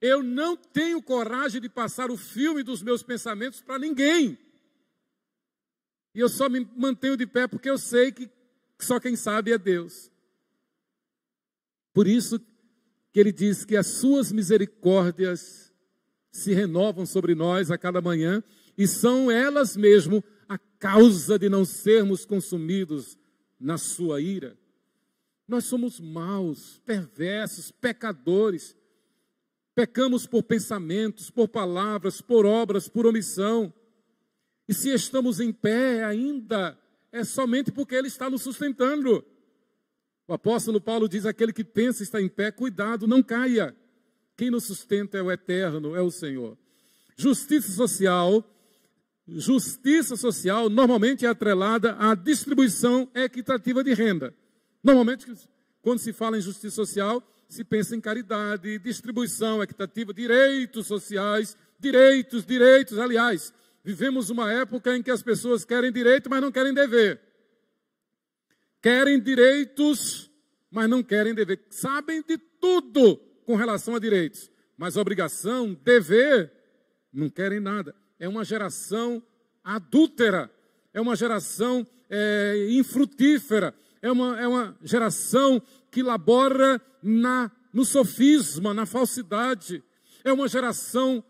Eu não tenho coragem de passar o filme dos meus pensamentos para ninguém. E eu só me mantenho de pé porque eu sei que só quem sabe é Deus. Por isso que ele diz que as suas misericórdias se renovam sobre nós a cada manhã e são elas mesmo a causa de não sermos consumidos na sua ira. Nós somos maus, perversos, pecadores. Pecamos por pensamentos, por palavras, por obras, por omissão. E se estamos em pé ainda, é somente porque Ele está nos sustentando. O apóstolo Paulo diz, aquele que pensa estar em pé, cuidado, não caia. Quem nos sustenta é o Eterno, é o Senhor. Justiça social normalmente é atrelada à distribuição equitativa de renda. Normalmente, quando se fala em justiça social, se pensa em caridade, distribuição equitativa, direitos sociais, direitos. Aliás, vivemos uma época em que as pessoas querem direito, mas não querem dever. Querem direitos, mas não querem dever. Sabem de tudo com relação a direitos, mas obrigação, dever, não querem nada. É uma geração adúltera, é uma geração infrutífera, é uma geração que labora no sofisma, na falsidade. É uma geração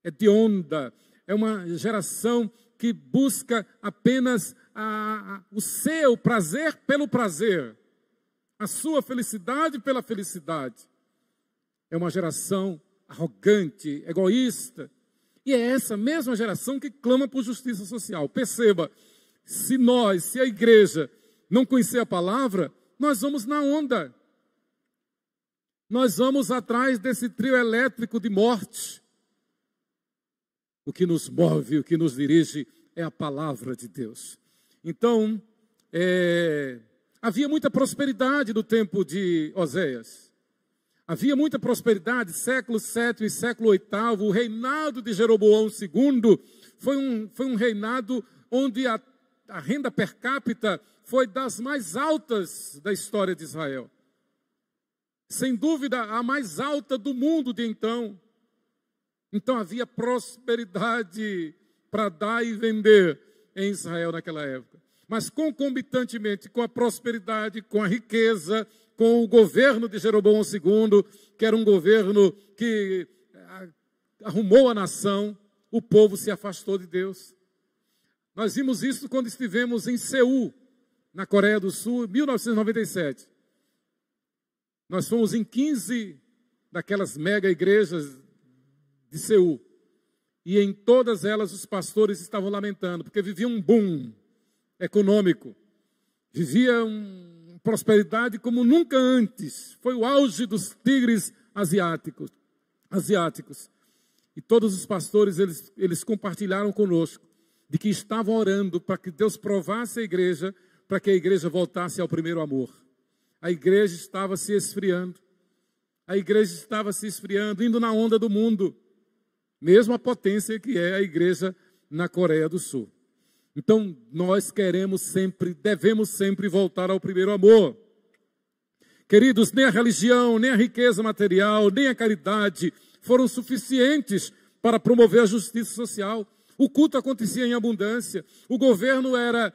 hedionda, é uma geração que busca apenas o seu prazer pelo prazer, a sua felicidade pela felicidade. É uma geração arrogante, egoísta. E é essa mesma geração que clama por justiça social. Perceba, se a igreja não conhecer a palavra, nós vamos na onda. Nós vamos atrás desse trio elétrico de morte. O que nos move, o que nos dirige é a palavra de Deus. Então, havia muita prosperidade no tempo de Oséias. Havia muita prosperidade, século VII e século VIII, o reinado de Jeroboão II foi um reinado onde a renda per capita foi das mais altas da história de Israel. Sem dúvida, a mais alta do mundo de então. Então havia prosperidade para dar e vender em Israel naquela época. Mas concomitantemente com a prosperidade, com a riqueza, com o governo de Jeroboão II, que era um governo que arrumou a nação, o povo se afastou de Deus. Nós vimos isso quando estivemos em Seul, na Coreia do Sul, em 1997. Nós fomos em 15 daquelas mega igrejas de Seul. E em todas elas os pastores estavam lamentando, porque viviam um boom econômico. Viviam prosperidade como nunca antes. Foi o auge dos tigres asiáticos. E todos os pastores, eles compartilharam conosco de que estavam orando para que Deus provasse a igreja, para que a igreja voltasse ao primeiro amor. A igreja estava se esfriando. A igreja estava se esfriando, indo na onda do mundo. Mesmo a potência que é a igreja na Coreia do Sul. Então, nós devemos sempre voltar ao primeiro amor. Queridos, nem a religião, nem a riqueza material, nem a caridade foram suficientes para promover a justiça social. o culto acontecia em abundância, o governo era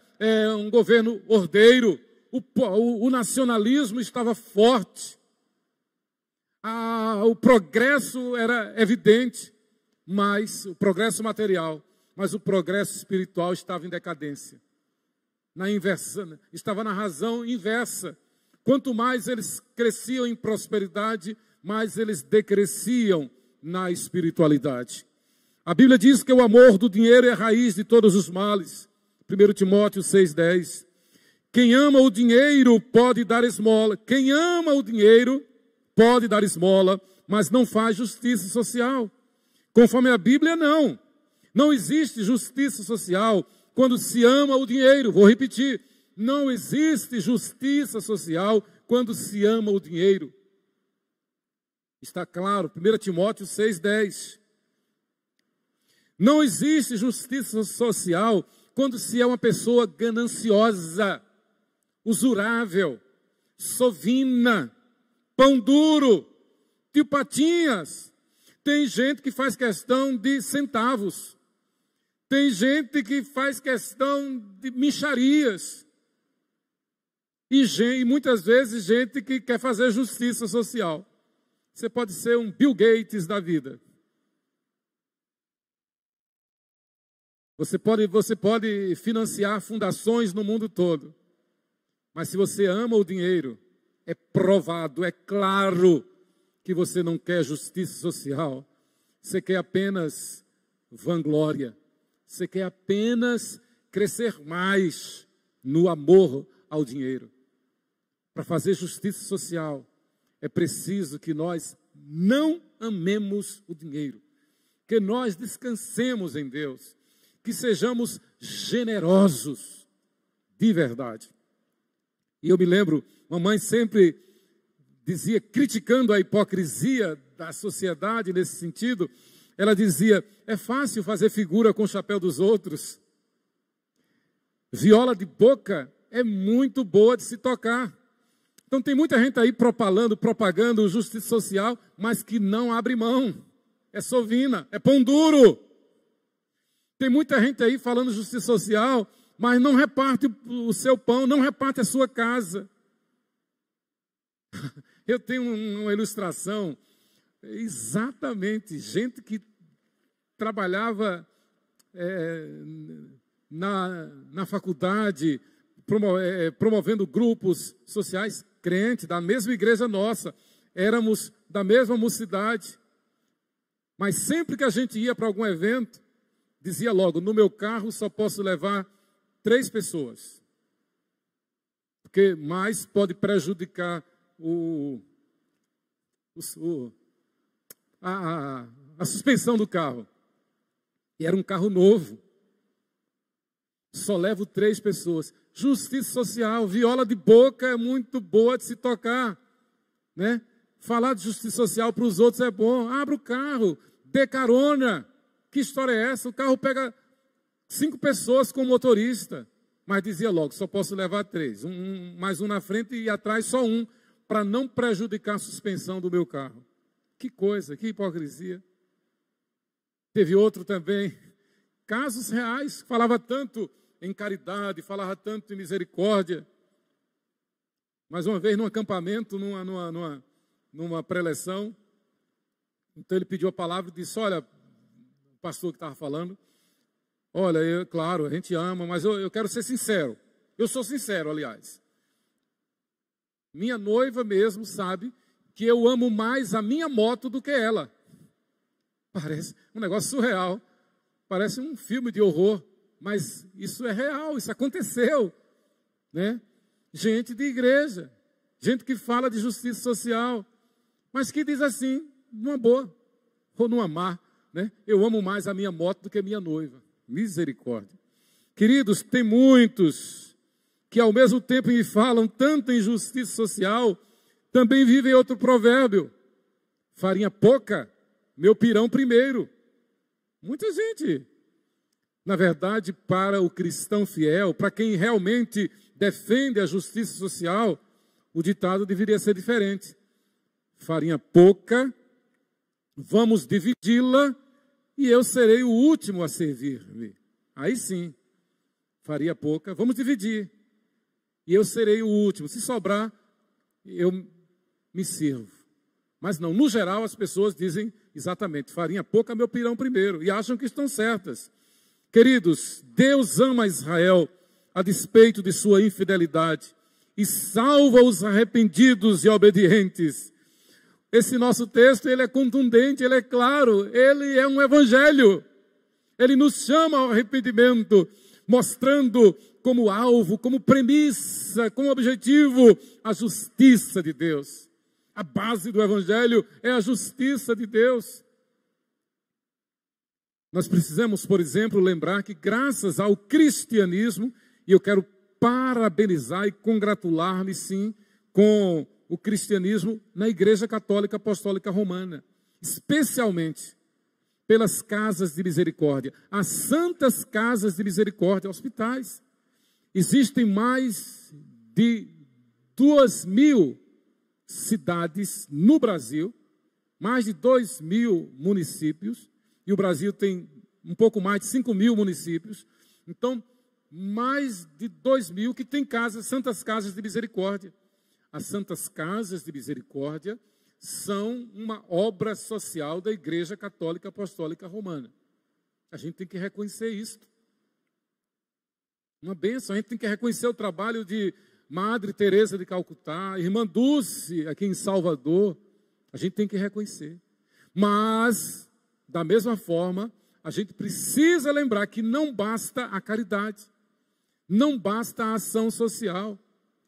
um governo ordeiro, o nacionalismo estava forte, o progresso era evidente, mas o progresso material, mas o progresso espiritual estava em decadência. Estava na razão inversa. Quanto mais eles cresciam em prosperidade, mais eles decresciam na espiritualidade. A Bíblia diz que o amor do dinheiro é a raiz de todos os males. 1 Timóteo 6,10. Quem ama o dinheiro pode dar esmola. Quem ama o dinheiro pode dar esmola, mas não faz justiça social. Conforme a Bíblia, não. Não existe justiça social quando se ama o dinheiro. Vou repetir. Não existe justiça social quando se ama o dinheiro. Está claro, 1 Timóteo 6,10. Não existe justiça social quando se é uma pessoa gananciosa, usurável, sovina, pão duro, tio Patinhas. Tem gente que faz questão de centavos. Tem gente que faz questão de mixarias. E muitas vezes gente que quer fazer justiça social. Você pode ser um Bill Gates da vida. Você pode financiar fundações no mundo todo. Mas se você ama o dinheiro, é provado, é claro que você não quer justiça social. Você quer apenas vanglória. Você quer apenas crescer mais no amor ao dinheiro. Para fazer justiça social, é preciso que nós não amemos o dinheiro, que nós descansemos em Deus, que sejamos generosos de verdade. E eu me lembro, mamãe sempre dizia, criticando a hipocrisia da sociedade nesse sentido, ela dizia, é fácil fazer figura com o chapéu dos outros. Viola de boca é muito boa de se tocar. Então tem muita gente aí propagando justiça social, mas que não abre mão. É sovina, é pão duro. Tem muita gente aí falando justiça social, mas não reparte o seu pão, não reparte a sua casa. Eu tenho uma ilustração, exatamente, gente que trabalhava na faculdade, promovendo grupos sociais, crente, da mesma igreja nossa, éramos da mesma mocidade, mas sempre que a gente ia para algum evento, dizia logo, no meu carro só posso levar 3 pessoas, porque mais pode prejudicar a suspensão do carro. E era um carro novo. Só levo 3 pessoas. Justiça social, viola de boca é muito boa de se tocar, né? Falar de justiça social para os outros é bom. Abra o carro, dê carona. Que história é essa? O carro pega 5 pessoas com o motorista. Mas dizia logo, só posso levar 3. Mais um na frente e atrás só um, para não prejudicar a suspensão do meu carro. Que coisa, que hipocrisia. Teve outro também, casos reais, falava tanto em caridade, falava tanto em misericórdia. Mas uma vez num acampamento, numa preleção, então ele pediu a palavra e disse, olha, o pastor que estava falando, olha, claro, a gente ama, mas eu quero ser sincero. Eu sou sincero, aliás. Minha noiva mesmo sabe que eu amo mais a minha moto do que ela. Parece um negócio surreal. Parece um filme de horror. Mas isso é real, isso aconteceu, né? Gente de igreja, gente que fala de justiça social, mas que diz assim, numa boa, ou numa má, né? Eu amo mais a minha moto do que a minha noiva. Misericórdia. Queridos, tem muitos que ao mesmo tempo me falam tanto em justiça social, também vivem outro provérbio. Farinha pouca, meu pirão primeiro. Muita gente. Na verdade, para o cristão fiel, para quem realmente defende a justiça social, o ditado deveria ser diferente. Farinha pouca, vamos dividi-la e eu serei o último a servir-me. Aí sim, faria pouca, vamos dividir. E eu serei o último. Se sobrar, eu me sirvo. Mas não, no geral as pessoas dizem exatamente, farinha pouca, meu pirão primeiro. E acham que estão certas. Queridos, Deus ama Israel a despeito de sua infidelidade e salva os arrependidos e obedientes. Esse nosso texto, ele é contundente, ele é claro, ele é um evangelho. Ele nos chama ao arrependimento, mostrando como alvo, como premissa, como objetivo, a justiça de Deus. A base do evangelho é a justiça de Deus. Nós precisamos, por exemplo, lembrar que graças ao cristianismo, e eu quero parabenizar e congratular-me, sim, com o cristianismo na Igreja Católica Apostólica Romana, especialmente pelas casas de misericórdia, as santas casas de misericórdia, hospitais. Existem mais de 2.000 cidades no Brasil, mais de 2.000 municípios, e o Brasil tem um pouco mais de 5.000 municípios, então mais de 2.000 que tem casas, santas casas de misericórdia. As santas casas de misericórdia são uma obra social da Igreja Católica Apostólica Romana. A gente tem que reconhecer isso. Uma bênção, a gente tem que reconhecer o trabalho de Madre Teresa de Calcutá, Irmã Dulce aqui em Salvador. A gente tem que reconhecer. Mas, da mesma forma, a gente precisa lembrar que não basta a caridade. Não basta a ação social.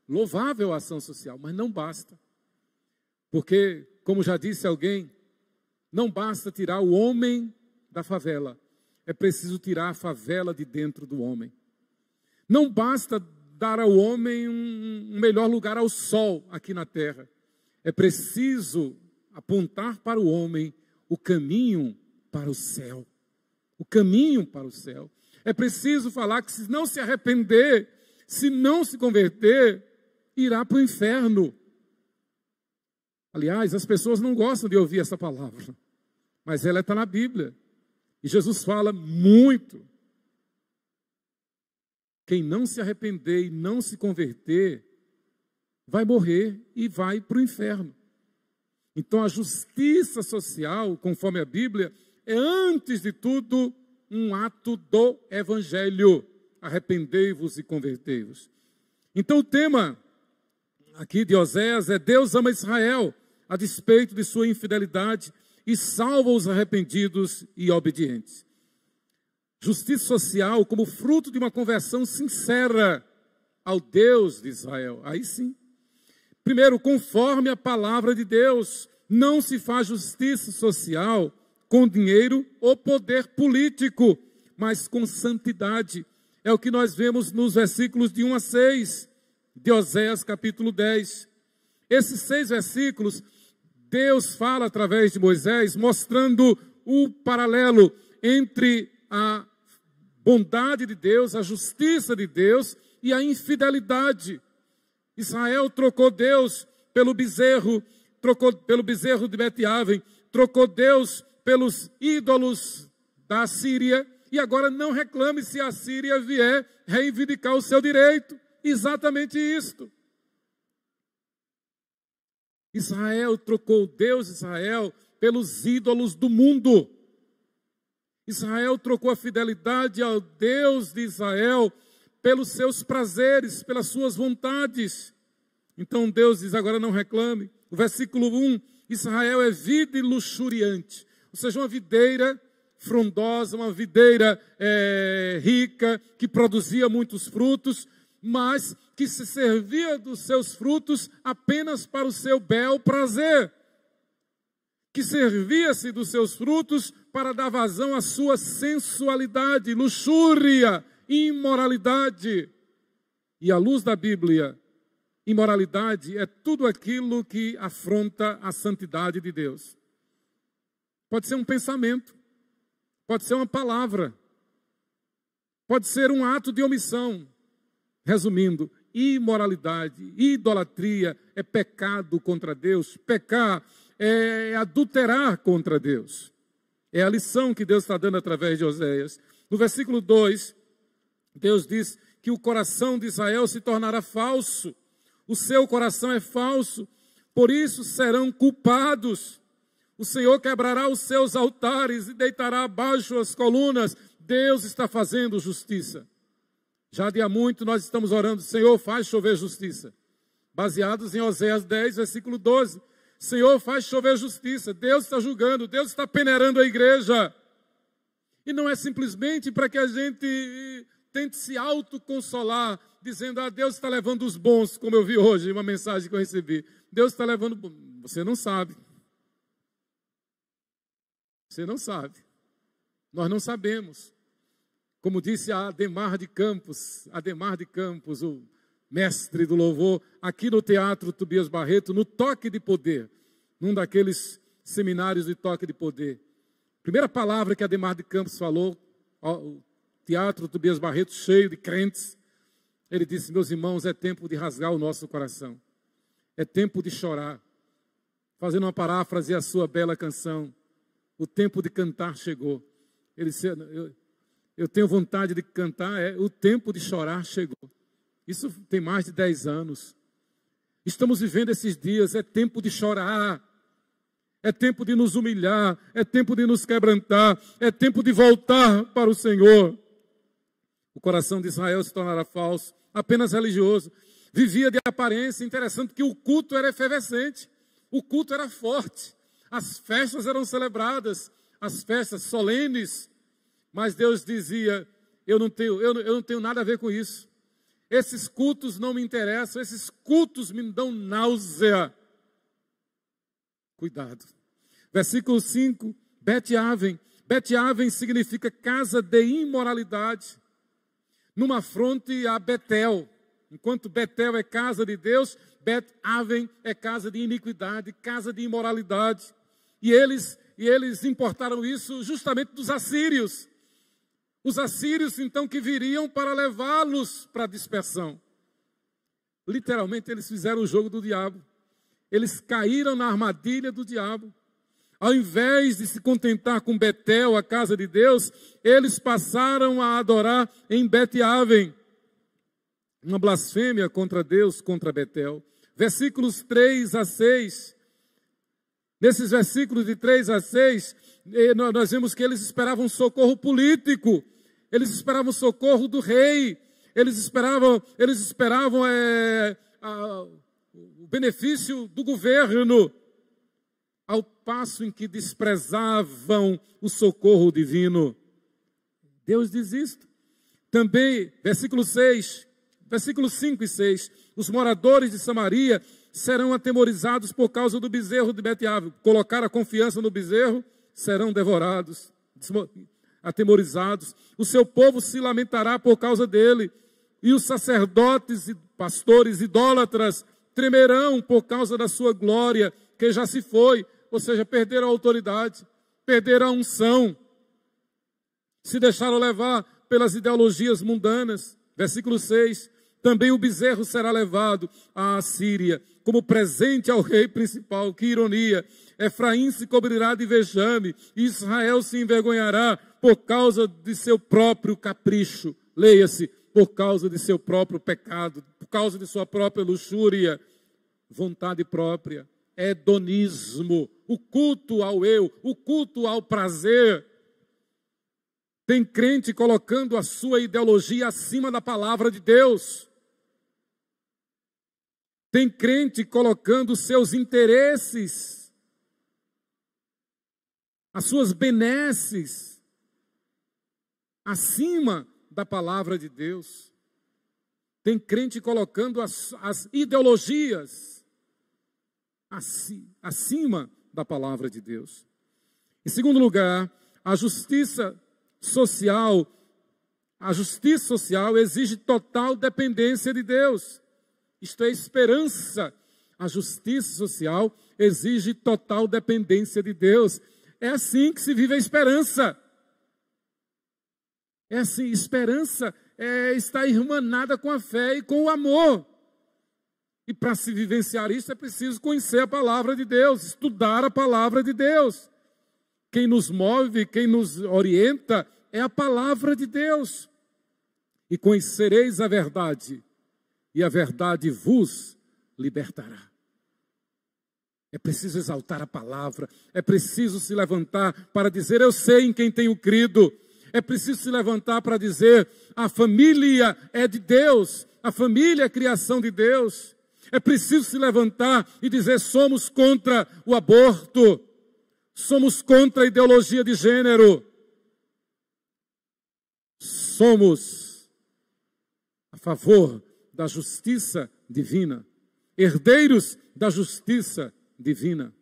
Louvável a ação social, mas não basta. Porque, como já disse alguém, não basta tirar o homem da favela. É preciso tirar a favela de dentro do homem. Não basta dar ao homem um melhor lugar ao sol aqui na terra. É preciso apontar para o homem o caminho para o céu. O caminho para o céu. É preciso falar que se não se arrepender, se não se converter, irá para o inferno. Aliás, as pessoas não gostam de ouvir essa palavra, mas ela está na Bíblia. E Jesus fala muito. Quem não se arrepender e não se converter, vai morrer e vai para o inferno. Então a justiça social, conforme a Bíblia, é antes de tudo um ato do Evangelho. Arrependei-vos e convertei-vos. Então o tema aqui de Oséias é: Deus ama Israel a despeito de sua infidelidade e salva os arrependidos e obedientes. Justiça social como fruto de uma conversão sincera ao Deus de Israel. Aí sim. Primeiro, conforme a palavra de Deus, não se faz justiça social com dinheiro ou poder político, mas com santidade. É o que nós vemos nos versículos de 1 a 6 de Oséias capítulo 10. Esses 6 versículos, Deus fala através de Moisés, mostrando o paralelo entre a bondade de Deus, a justiça de Deus e a infidelidade. Israel trocou Deus pelo bezerro de Bet-Aven, trocou Deus pelos ídolos da Síria, e agora não reclame se a Síria vier reivindicar o seu direito. Exatamente isto. Israel trocou Deus, Israel, pelos ídolos do mundo. Israel trocou a fidelidade ao Deus de Israel pelos seus prazeres, pelas suas vontades. Então Deus diz: agora não reclame. O versículo 1, Israel é vide luxuriante, ou seja, uma videira frondosa, uma videira rica, que produzia muitos frutos, mas que se servia dos seus frutos apenas para o seu bel prazer, que servia-se dos seus frutos para dar vazão à sua sensualidade, luxúria, imoralidade. E à luz da Bíblia, imoralidade é tudo aquilo que afronta a santidade de Deus. Pode ser um pensamento, pode ser uma palavra, pode ser um ato de omissão. Resumindo, imoralidade, idolatria é pecado contra Deus. Pecar é adulterar contra Deus. É a lição que Deus está dando através de Oséias. No versículo 2, Deus diz que o coração de Israel se tornará falso. O seu coração é falso, por isso serão culpados. O Senhor quebrará os seus altares e deitará abaixo as colunas. Deus está fazendo justiça. Já de há muito nós estamos orando, Senhor, faz chover justiça. Baseados em Oséias 10, versículo 12. Senhor, faz chover justiça. Deus está julgando, Deus está peneirando a igreja. E não é simplesmente para que a gente tente se autoconsolar, dizendo, Deus está levando os bons, como eu vi hoje, uma mensagem que eu recebi. Deus está levando... Você não sabe. Você não sabe. Nós não sabemos. Como disse Ademar de Campos, o mestre do louvor, aqui no Teatro Tobias Barreto, no Toque de Poder, num daqueles seminários de toque de poder. Primeira palavra que Ademar de Campos falou, o Teatro Tobias Barreto, cheio de crentes, ele disse, meus irmãos, é tempo de rasgar o nosso coração. É tempo de chorar. Fazendo uma paráfrase à sua bela canção, o tempo de cantar chegou. Ele disse, eu tenho vontade de cantar, o tempo de chorar chegou. Isso tem mais de 10 anos. Estamos vivendo esses dias, é tempo de chorar. É tempo de nos humilhar, é tempo de nos quebrantar, é tempo de voltar para o Senhor. O coração de Israel se tornará falso, apenas religioso. Vivia de aparência, interessante que o culto era efervescente, o culto era forte, as festas eram celebradas, as festas solenes, mas Deus dizia, eu não tenho nada a ver com isso. Esses cultos não me interessam, esses cultos me dão náusea. Cuidado. Versículo 5, Bet-Aven. Bet-Aven significa casa de imoralidade. Numa fronte a Betel. Enquanto Betel é casa de Deus, Bet-Aven é casa de iniquidade, casa de imoralidade. E eles importaram isso justamente dos assírios. Os assírios, então, que viriam para levá-los para a dispersão. Literalmente, eles fizeram o jogo do diabo. Eles caíram na armadilha do diabo. Ao invés de se contentar com Betel, a casa de Deus, eles passaram a adorar em Bet-Aven. Uma blasfêmia contra Deus, contra Betel. Versículos 3 a 6. Nesses versículos de 3 a 6, nós vemos que eles esperavam socorro político. Eles esperavam socorro do rei. Eles esperavam o benefício do governo, ao passo em que desprezavam o socorro divino. Deus diz isto. Também, versículos 5 e 6, os moradores de Samaria serão atemorizados por causa do bezerro de Bet-Aven. Colocar a confiança no bezerro, serão devorados, atemorizados. O seu povo se lamentará por causa dele. E os sacerdotes e pastores idólatras tremerão por causa da sua glória, que já se foi, ou seja, perderam a autoridade, perderam a unção, se deixaram levar pelas ideologias mundanas. Versículo 6, também o bezerro será levado à Assíria, como presente ao rei principal. Que ironia! Efraim se cobrirá de vexame, e Israel se envergonhará por causa de seu próprio capricho. Leia-se, por causa de seu próprio pecado, por causa de sua própria luxúria, vontade própria, hedonismo, o culto ao eu, o culto ao prazer. Tem crente colocando a sua ideologia acima da palavra de Deus. Tem crente colocando seus interesses, as suas benesses, acima da palavra de Deus. Tem crente colocando as ideologias acima da palavra de Deus. Em segundo lugar, a justiça social exige total dependência de Deus. Isto é esperança. A justiça social exige total dependência de Deus. É assim que se vive a esperança. É assim, esperança está irmanada com a fé e com o amor. E para se vivenciar isso é preciso conhecer a palavra de Deus, estudar a palavra de Deus. quem nos move, quem nos orienta é a palavra de Deus. E conhecereis a verdade, e a verdade vos libertará. É preciso exaltar a palavra, é preciso se levantar para dizer, eu sei em quem tenho crido. É preciso se levantar para dizer, a família é de Deus, a família é criação de Deus. É preciso se levantar e dizer, somos contra o aborto, somos contra a ideologia de gênero, somos a favor da justiça divina, herdeiros da justiça divina.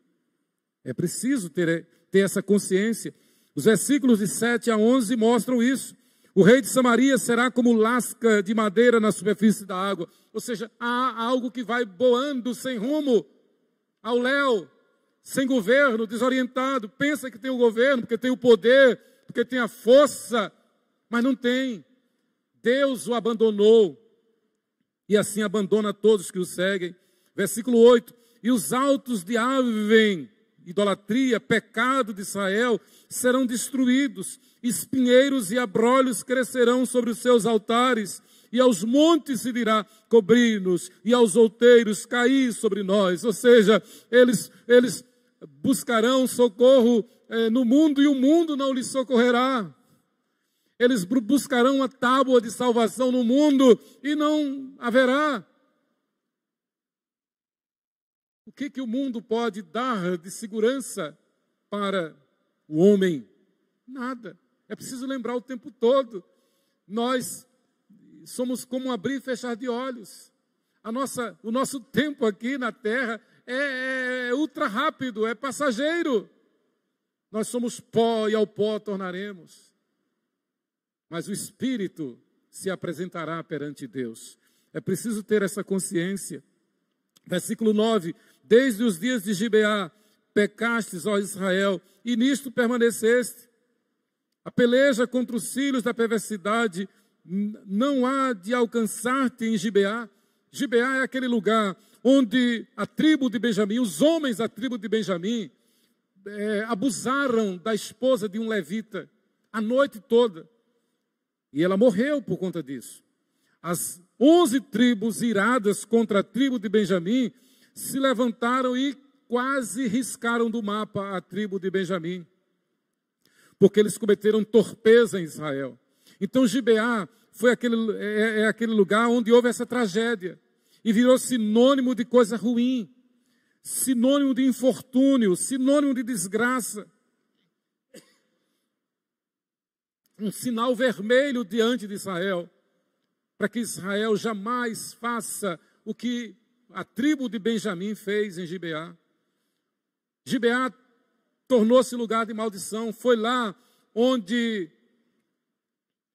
É preciso ter essa consciência. Os versículos de 7 a 11 mostram isso. O rei de Samaria será como lasca de madeira na superfície da água. Ou seja, há algo que vai boando sem rumo ao léu, sem governo, desorientado. Pensa que tem o governo, porque tem o poder, porque tem a força, mas não tem. Deus o abandonou. E assim abandona todos que o seguem. Versículo 8. E os altos de Aven, idolatria, pecado de Israel, serão destruídos. Espinheiros e abrolhos crescerão sobre os seus altares. E aos montes se dirá, cobri-nos. E aos outeiros, caí sobre nós. Ou seja, eles buscarão socorro no mundo e o mundo não lhes socorrerá. Eles buscarão uma tábua de salvação no mundo e não haverá. O que o mundo pode dar de segurança para o homem? Nada. É preciso lembrar o tempo todo. Nós somos como um abrir e fechar de olhos. O nosso tempo aqui na terra é ultra rápido, é passageiro. Nós somos pó e ao pó tornaremos. Mas o Espírito se apresentará perante Deus. É preciso ter essa consciência. Versículo 9. Desde os dias de Gibeá, pecastes, ó Israel, e nisto permaneceste. A peleja contra os filhos da perversidade não há de alcançar-te em Gibeá. Gibeá é aquele lugar onde a tribo de Benjamim, os homens da tribo de Benjamim, abusaram da esposa de um levita a noite toda. E ela morreu por conta disso. As 11 tribos iradas contra a tribo de Benjamim se levantaram e quase riscaram do mapa a tribo de Benjamim, porque eles cometeram torpeza em Israel. Então Gibeá foi aquele lugar onde houve essa tragédia e virou sinônimo de coisa ruim, sinônimo de infortúnio, sinônimo de desgraça. Um sinal vermelho diante de Israel, para que Israel jamais faça o que a tribo de Benjamim fez em Gibeá. Gibeá tornou-se lugar de maldição. Foi lá onde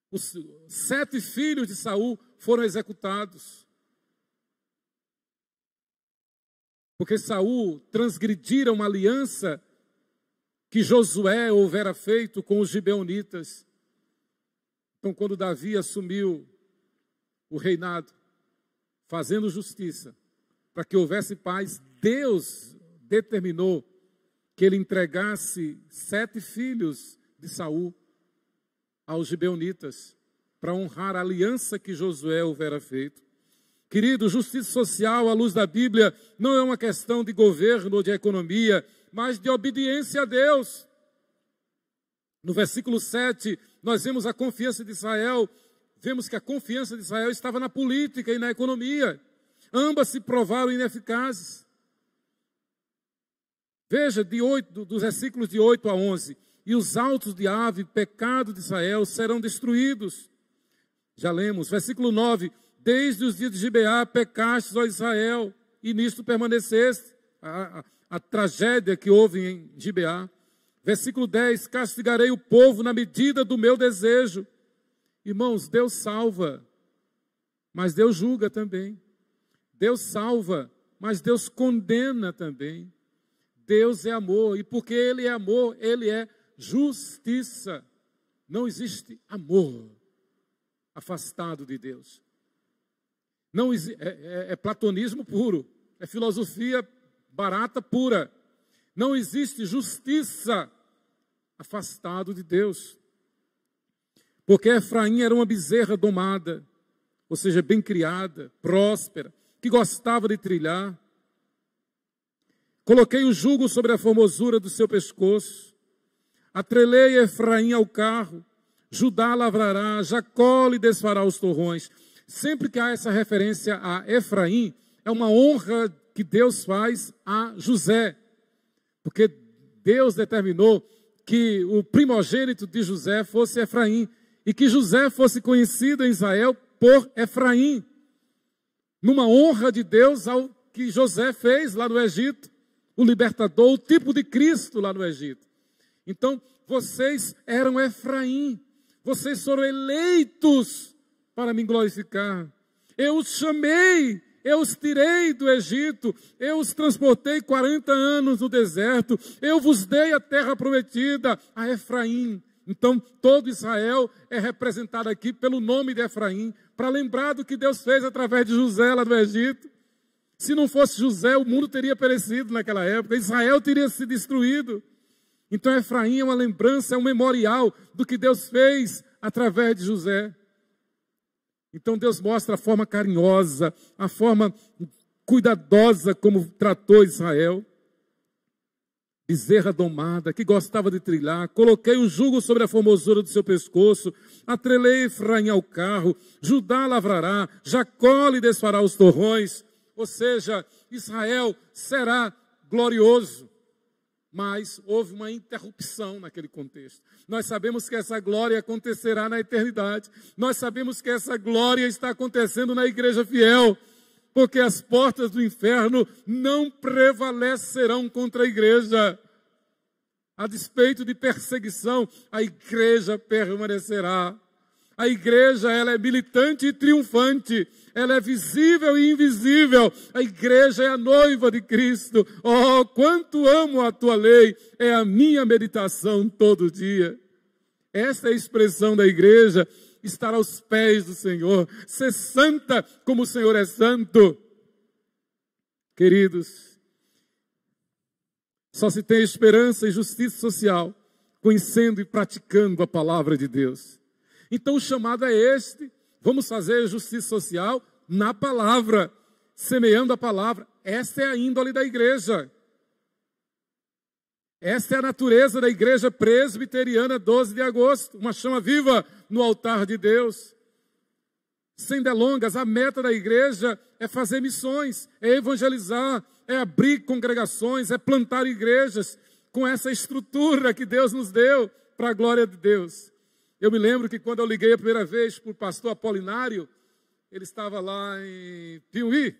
os 7 filhos de Saul foram executados. Porque Saul transgrediram uma aliança que Josué houvera feito com os gibeonitas. Então, quando Davi assumiu o reinado, fazendo justiça, para que houvesse paz, Deus determinou que ele entregasse 7 filhos de Saul aos gibeonitas, para honrar a aliança que Josué houvera feito. Querido, justiça social, à luz da Bíblia, não é uma questão de governo ou de economia, mas de obediência a Deus. No versículo 7, nós vemos a confiança de Israel, vemos que a confiança de Israel estava na política e na economia. Ambas se provaram ineficazes. Veja, dos versículos de 8 a 11. E os altos de Ave, pecado de Israel, serão destruídos. Já lemos. Versículo 9. Desde os dias de Gibeá, pecastes, ó Israel, e nisto permaneceste. A tragédia que houve em Gibeá. Versículo 10. Castigarei o povo na medida do meu desejo. Irmãos, Deus salva, mas Deus julga também. Deus salva, mas Deus condena também. Deus é amor, e porque Ele é amor, Ele é justiça. Não existe amor afastado de Deus. Não é platonismo puro, é filosofia barata pura. Não existe justiça afastado de Deus. Porque Efraim era uma bezerra domada, ou seja, bem criada, próspera, que gostava de trilhar. Coloquei o jugo sobre a formosura do seu pescoço, atrelei Efraim ao carro, Judá lavrará, Jacó lhe desfará os torrões. Sempre que há essa referência a Efraim, é uma honra que Deus faz a José, porque Deus determinou que o primogênito de José fosse Efraim, e que José fosse conhecido em Israel por Efraim, numa honra de Deus ao que José fez lá no Egito, o libertador, o tipo de Cristo lá no Egito. Então, vocês eram Efraim, vocês foram eleitos para me glorificar. Eu os chamei, eu os tirei do Egito, eu os transportei 40 anos no deserto, eu vos dei a terra prometida a Efraim. Então, todo Israel é representado aqui pelo nome de Efraim, para lembrar do que Deus fez através de José lá no Egito. Se não fosse José, o mundo teria perecido naquela época, Israel teria se destruído. Então, Efraim é uma lembrança, é um memorial do que Deus fez através de José. Então, Deus mostra a forma carinhosa, a forma cuidadosa como tratou Israel. Bezerra domada, que gostava de trilhar, coloquei o jugo sobre a formosura do seu pescoço, atrelei Efraim ao carro, Judá lavrará, Jacó lhe desfará os torrões. Ou seja, Israel será glorioso. Mas houve uma interrupção naquele contexto. Nós sabemos que essa glória acontecerá na eternidade. Nós sabemos que essa glória está acontecendo na igreja fiel. Porque as portas do inferno não prevalecerão contra a igreja. A despeito de perseguição, a igreja permanecerá. A igreja, ela é militante e triunfante. Ela é visível e invisível. A igreja é a noiva de Cristo. Oh, quanto amo a tua lei. É a minha meditação todo dia. Esta é a expressão da igreja. Estar aos pés do Senhor. Ser santa como o Senhor é santo. Queridos, só se tem esperança e justiça social conhecendo e praticando a palavra de Deus. Então o chamado é este. Vamos fazer justiça social na palavra, semeando a palavra. Esta é a índole da igreja. Esta é a natureza da igreja presbiteriana 12 de agosto. Uma chama viva no altar de Deus. Sem delongas, a meta da igreja é fazer missões, é evangelizar, é abrir congregações, é plantar igrejas com essa estrutura que Deus nos deu para a glória de Deus. Eu me lembro que quando eu liguei a primeira vez para o pastor Apolinário, ele estava lá em Piuí,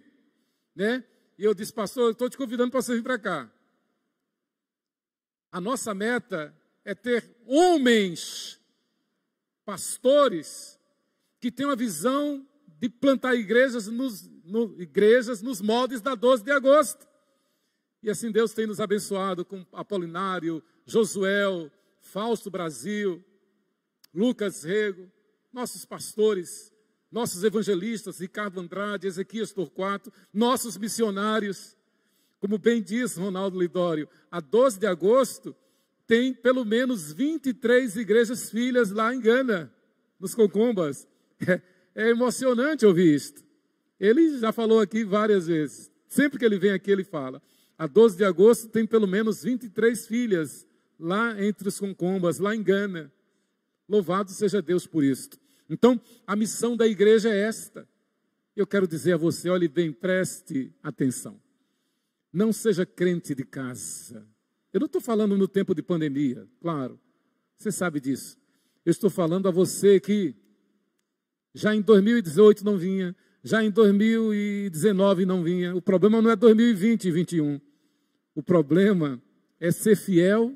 né? E eu disse, pastor, eu estou te convidando para você vir para cá. A nossa meta é ter homens, pastores, que tenham a visão de plantar igrejas nos moldes da 12 de agosto. E assim Deus tem nos abençoado com Apolinário, Josuel, Fausto Brasil, Lucas Rego, nossos pastores, nossos evangelistas, Ricardo Andrade, Ezequias Torquato, nossos missionários. Como bem diz Ronaldo Lidório, a 12 de agosto tem pelo menos 23 igrejas filhas lá em Gana, nos Concombas. É emocionante ouvir isto. Ele já falou aqui várias vezes. Sempre que ele vem aqui, ele fala. A 12 de agosto tem pelo menos 23 filhas lá entre os Concombas, lá em Gana. Louvado seja Deus por isto. Então, a missão da igreja é esta. Eu quero dizer a você, olhe bem, preste atenção. Não seja crente de casa. Eu não estou falando no tempo de pandemia, claro. Você sabe disso. Eu estou falando a você que já em 2018 não vinha, já em 2019 não vinha. O problema não é 2020 e 2021. O problema é ser fiel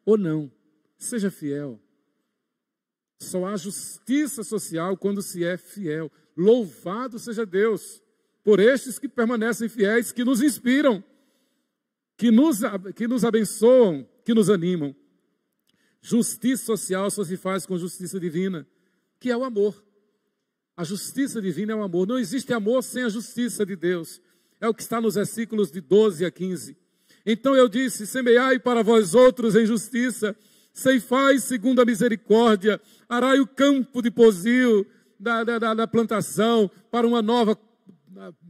ou não. Seja fiel. Só há justiça social quando se é fiel. Louvado seja Deus por estes que permanecem fiéis, que nos inspiram, que nos abençoam, que nos animam. Justiça social só se faz com justiça divina, que é o amor. A justiça divina é o amor. Não existe amor sem a justiça de Deus. É o que está nos versículos de 12 a 15. Então eu disse, semeai para vós outros em justiça, ceifai segundo a misericórdia, arai o campo de posil da plantação para uma nova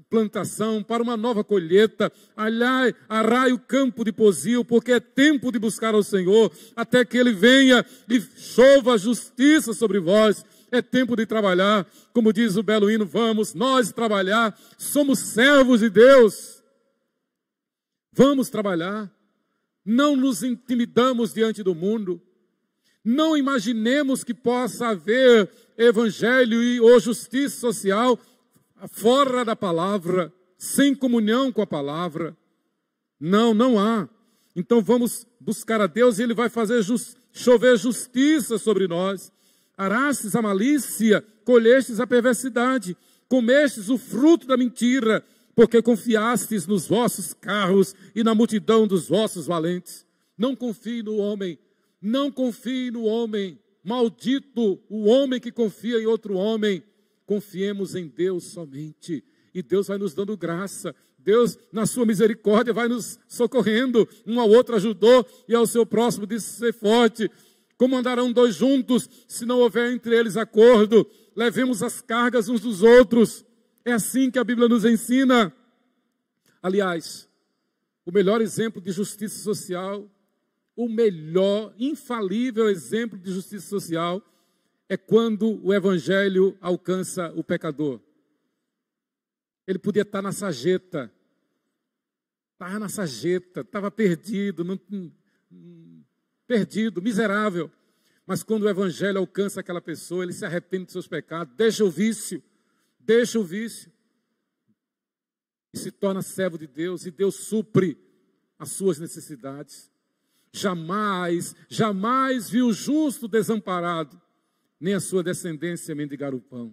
plantação, para uma nova colheita. Arai o campo de posil, porque é tempo de buscar ao Senhor, até que Ele venha e chova a justiça sobre vós. É tempo de trabalhar, como diz o belo hino, vamos nós trabalhar, somos servos de Deus. Vamos trabalhar, não nos intimidamos diante do mundo, não imaginemos que possa haver evangelho ou justiça social fora da palavra, sem comunhão com a palavra. Não, não há. Então vamos buscar a Deus e Ele vai fazer chover justiça sobre nós. Arastes a malícia, colhestes a perversidade, comestes o fruto da mentira, porque confiastes nos vossos carros e na multidão dos vossos valentes. Não confie no homem, não confie no homem. Maldito o homem que confia em outro homem. Confiemos em Deus somente, e Deus vai nos dando graça. Deus, na sua misericórdia, vai nos socorrendo. Um ao outro ajudou, e ao seu próximo disse ser forte. Como andarão dois juntos, se não houver entre eles acordo? Levemos as cargas uns dos outros. É assim que a Bíblia nos ensina. Aliás, o melhor exemplo de justiça social, o melhor, infalível exemplo de justiça social, é quando o evangelho alcança o pecador. Ele podia estar na sarjeta, estava perdido, miserável. Mas quando o evangelho alcança aquela pessoa, ele se arrepende dos seus pecados, deixa o vício, e se torna servo de Deus, e Deus supre as suas necessidades. Jamais viu o justo desamparado, nem a sua descendência mendigar o pão.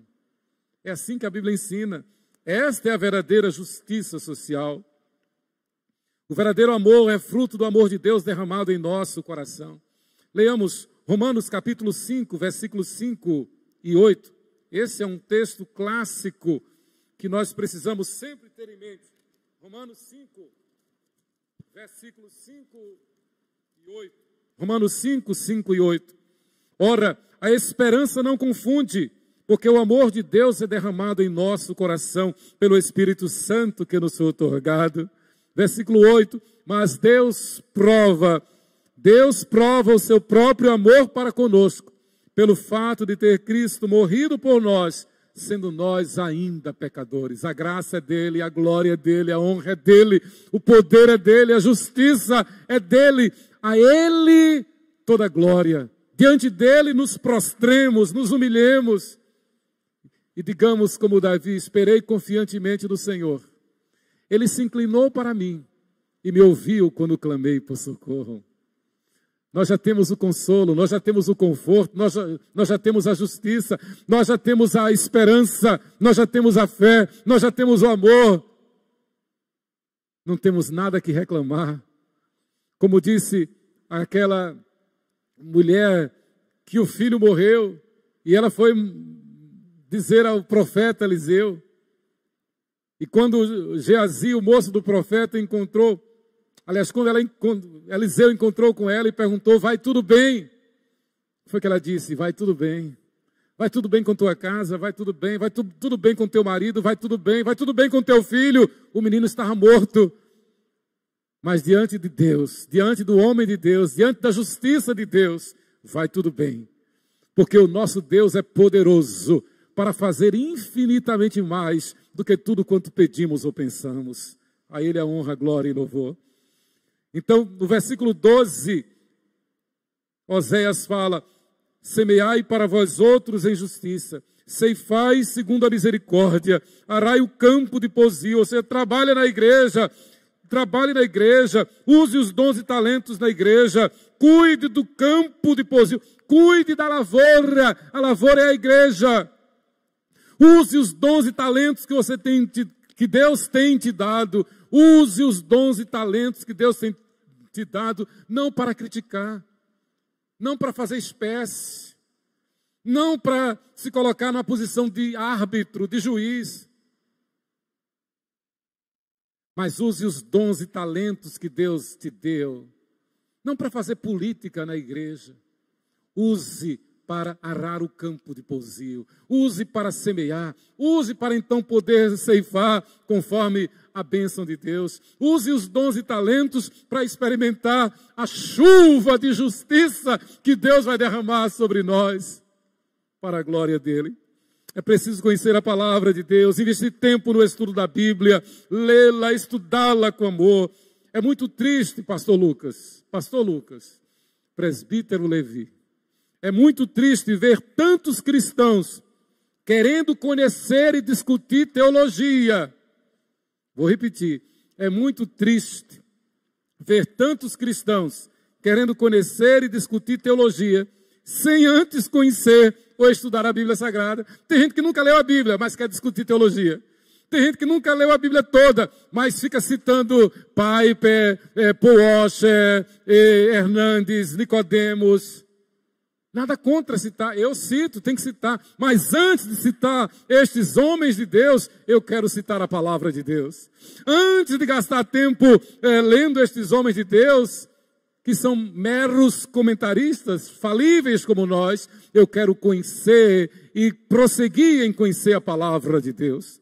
É assim que a Bíblia ensina. Esta é a verdadeira justiça social. O verdadeiro amor é fruto do amor de Deus derramado em nosso coração. Leamos Romanos capítulo 5, versículos 5 e 8. Esse é um texto clássico que nós precisamos sempre ter em mente. Romanos 5, versículos 5 e 8. Romanos 5, 5 e 8. Ora, a esperança não confunde, porque o amor de Deus é derramado em nosso coração pelo Espírito Santo que nos foi otorgado. Versículo 8, mas Deus prova o seu próprio amor para conosco, pelo fato de ter Cristo morrido por nós, sendo nós ainda pecadores. A graça é dele, a glória é dele, a honra é dele, o poder é dele, a justiça é dele. A ele toda a glória. Diante dele nos prostremos, nos humilhemos e digamos como Davi, esperei confiantemente no Senhor. Ele se inclinou para mim e me ouviu quando clamei por socorro. Nós já temos o consolo, nós já temos o conforto, nós já temos a justiça, nós já temos a esperança, nós já temos a fé, nós já temos o amor. Não temos nada que reclamar. Como disse aquela mulher que o filho morreu e ela foi dizer ao profeta Eliseu. E quando Geazi, o moço do profeta, encontrou, aliás, quando Eliseu encontrou com ela e perguntou, vai tudo bem? Foi que ela disse, vai tudo bem. Vai tudo bem com tua casa, vai tudo bem. Vai tudo bem com teu marido, vai tudo bem com teu filho. O menino estava morto. Mas diante de Deus, diante do homem de Deus, diante da justiça de Deus, vai tudo bem. Porque o nosso Deus é poderoso para fazer infinitamente mais do que tudo quanto pedimos ou pensamos. A Ele a honra, glória e louvor. Então, no versículo 12, Oséias fala, semeai para vós outros em justiça, ceifai segundo a misericórdia, arai o campo de posil, ou seja, trabalhe na igreja, use os dons e talentos na igreja, cuide do campo de posil, cuide da lavoura, a lavoura é a igreja. Use os dons e talentos que Deus tem te dado. Use os dons e talentos que Deus tem te dado, não para criticar, não para fazer espécie, não para se colocar numa posição de árbitro, de juiz. Mas use os dons e talentos que Deus te deu, não para fazer política na igreja, use para arar o campo de pousio, use para semear, use para então poder ceifar conforme a bênção de Deus. Use os dons e talentos para experimentar a chuva de justiça que Deus vai derramar sobre nós, para a glória dele. É preciso conhecer a palavra de Deus, investir tempo no estudo da Bíblia, lê-la, estudá-la com amor. É muito triste, pastor Lucas, presbítero Levi, é muito triste ver tantos cristãos querendo conhecer e discutir teologia. Vou repetir, é muito triste ver tantos cristãos querendo conhecer e discutir teologia, sem antes conhecer ou estudar a Bíblia Sagrada. Tem gente que nunca leu a Bíblia, mas quer discutir teologia. Tem gente que nunca leu a Bíblia toda, mas fica citando Piper, Paul Washer, Hernandes, Nicodemos. Nada contra citar, eu cito, tem que citar. Mas antes de citar estes homens de Deus, eu quero citar a palavra de Deus. Antes de gastar tempo lendo estes homens de Deus, que são meros comentaristas, falíveis como nós, eu quero conhecer e prosseguir em conhecer a palavra de Deus.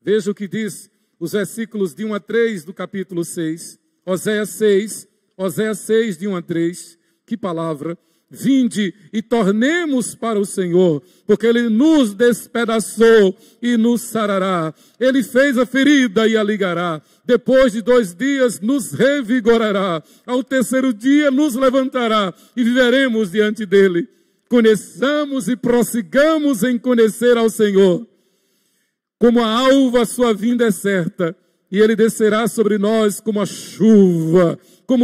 Veja o que diz os versículos de 1 a 3 do capítulo 6. Oséias 6, de 1 a 3. Que palavra! Vinde e tornemos para o Senhor, porque Ele nos despedaçou e nos sarará. Ele fez a ferida e a ligará. Depois de 2 dias nos revigorará. Ao 3º dia nos levantará e viveremos diante dEle. Conheçamos e prossigamos em conhecer ao Senhor. Como a alva, sua vinda é certa, e Ele descerá sobre nós como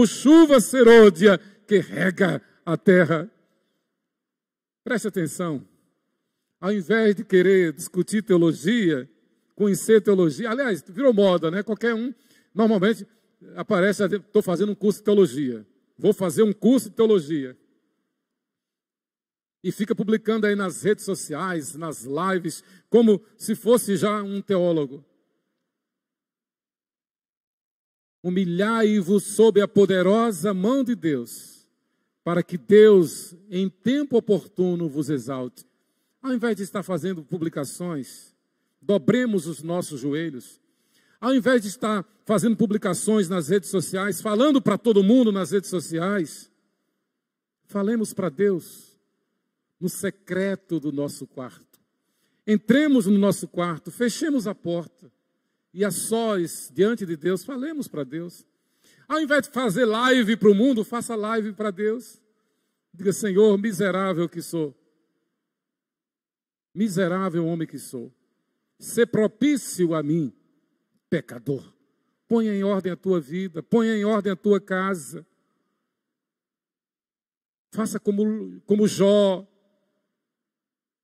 chuva serôdia que rega a terra. Preste atenção. Ao invés de querer discutir teologia, conhecer teologia, aliás, virou moda, né? Qualquer um, normalmente, aparece, estou fazendo um curso de teologia. Vou fazer um curso de teologia. E fica publicando aí nas redes sociais, nas lives, como se fosse já um teólogo. Humilhai-vos sob a poderosa mão de Deus, para que Deus, em tempo oportuno, vos exalte. Ao invés de estar fazendo publicações, dobremos os nossos joelhos. Ao invés de estar fazendo publicações nas redes sociais, falando para todo mundo nas redes sociais, falemos para Deus, no secreto do nosso quarto. Entremos no nosso quarto, fechemos a porta e a sós, diante de Deus, falemos para Deus. Ao invés de fazer live para o mundo, faça live para Deus. Diga, Senhor, miserável que sou. Miserável homem que sou. Sê propício a mim, pecador. Ponha em ordem a tua vida, ponha em ordem a tua casa. Faça como Jó.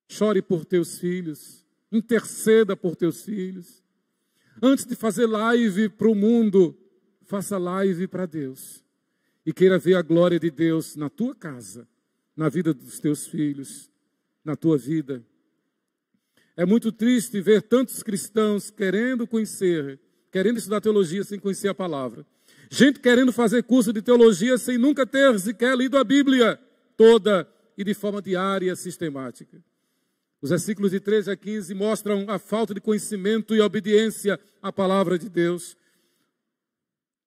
Chore por teus filhos. Interceda por teus filhos. Antes de fazer live para o mundo, faça live para Deus. E queira ver a glória de Deus na tua casa, na vida dos teus filhos, na tua vida. É muito triste ver tantos cristãos querendo estudar teologia sem conhecer a palavra. Gente querendo fazer curso de teologia sem nunca ter sequer lido a Bíblia toda e de forma diária, sistemática. Os versículos de 13 a 15 mostram a falta de conhecimento e obediência à palavra de Deus.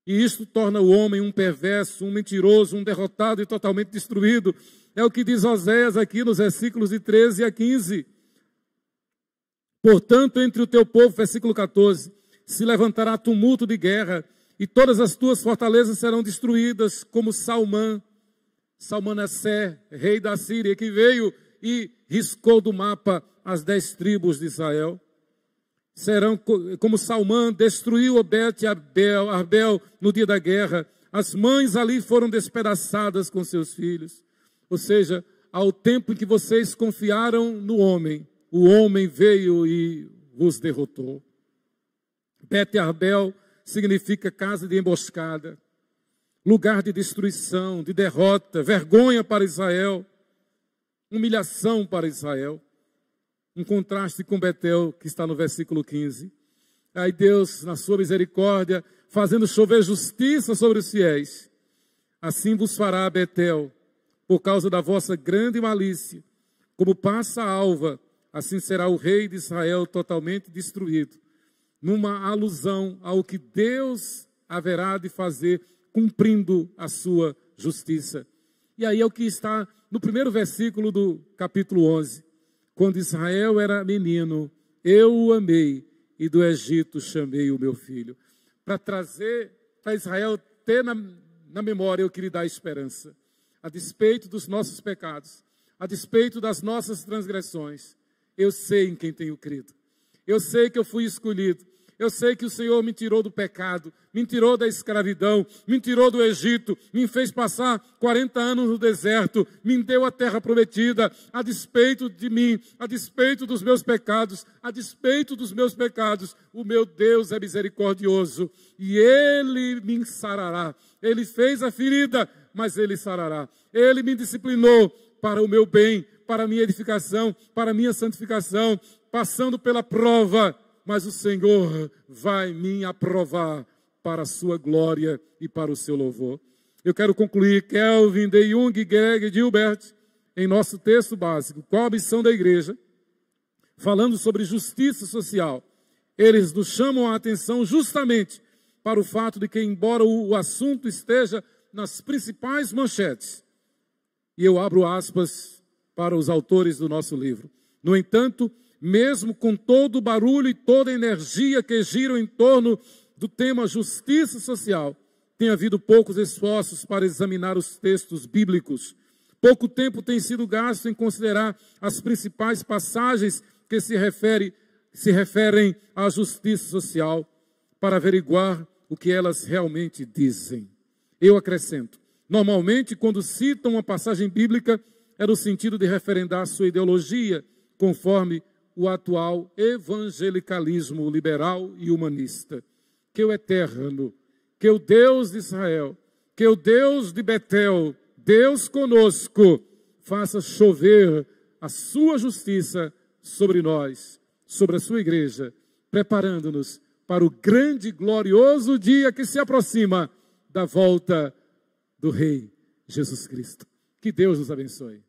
E isto torna o homem um perverso, um mentiroso, um derrotado e totalmente destruído. É o que diz Oséias aqui nos versículos de 13 a 15. Portanto, entre o teu povo, versículo 14, se levantará tumulto de guerra, e todas as tuas fortalezas serão destruídas, como Salmanassé, rei da Síria, que veio e riscou do mapa as 10 tribos de Israel. Serão como Salmã destruiu Obed e Arbel no dia da guerra. As mães ali foram despedaçadas com seus filhos. Ou seja, ao tempo em que vocês confiaram no homem, o homem veio e vos derrotou. Bet Arbel significa casa de emboscada, lugar de destruição, de derrota, vergonha para Israel, humilhação para Israel. Um contraste com Betel, que está no versículo 15. Aí Deus, na sua misericórdia, fazendo chover justiça sobre os fiéis. Assim vos fará Betel, por causa da vossa grande malícia. Como passa a alva, assim será o rei de Israel totalmente destruído. Numa alusão ao que Deus haverá de fazer, cumprindo a sua justiça. E aí é o que está no primeiro versículo do capítulo 11. Quando Israel era menino, eu o amei, e do Egito chamei o meu filho. Para trazer, para Israel ter na memória, eu queria dar esperança. A despeito dos nossos pecados, a despeito das nossas transgressões, eu sei em quem tenho crido. Eu sei que eu fui escolhido. Eu sei que o Senhor me tirou do pecado, me tirou da escravidão, me tirou do Egito, me fez passar 40 anos no deserto, me deu a terra prometida, a despeito de mim, a despeito dos meus pecados, o meu Deus é misericordioso e Ele me sarará. Ele fez a ferida, mas Ele sarará. Ele me disciplinou para o meu bem, para a minha edificação, para a minha santificação, passando pela prova, mas o Senhor vai me aprovar para a sua glória e para o seu louvor. Eu quero concluir, Kelvin, De Jong, Greg, Gilbert, em nosso texto básico, qual a missão da igreja? Falando sobre justiça social. Eles nos chamam a atenção justamente para o fato de que, embora o assunto esteja nas principais manchetes, e eu abro aspas para os autores do nosso livro, no entanto, mesmo com todo o barulho e toda a energia que giram em torno do tema justiça social, tem havido poucos esforços para examinar os textos bíblicos. Pouco tempo tem sido gasto em considerar as principais passagens que se referem à justiça social, para averiguar o que elas realmente dizem. Eu acrescento, normalmente quando citam uma passagem bíblica, é no sentido de referendar sua ideologia, conforme o atual evangelicalismo liberal e humanista. Que o eterno, que o Deus de Israel, que o Deus de Betel, Deus conosco, faça chover a sua justiça sobre nós, sobre a sua igreja, preparando-nos para o grande e glorioso dia que se aproxima da volta do Rei Jesus Cristo. Que Deus nos abençoe.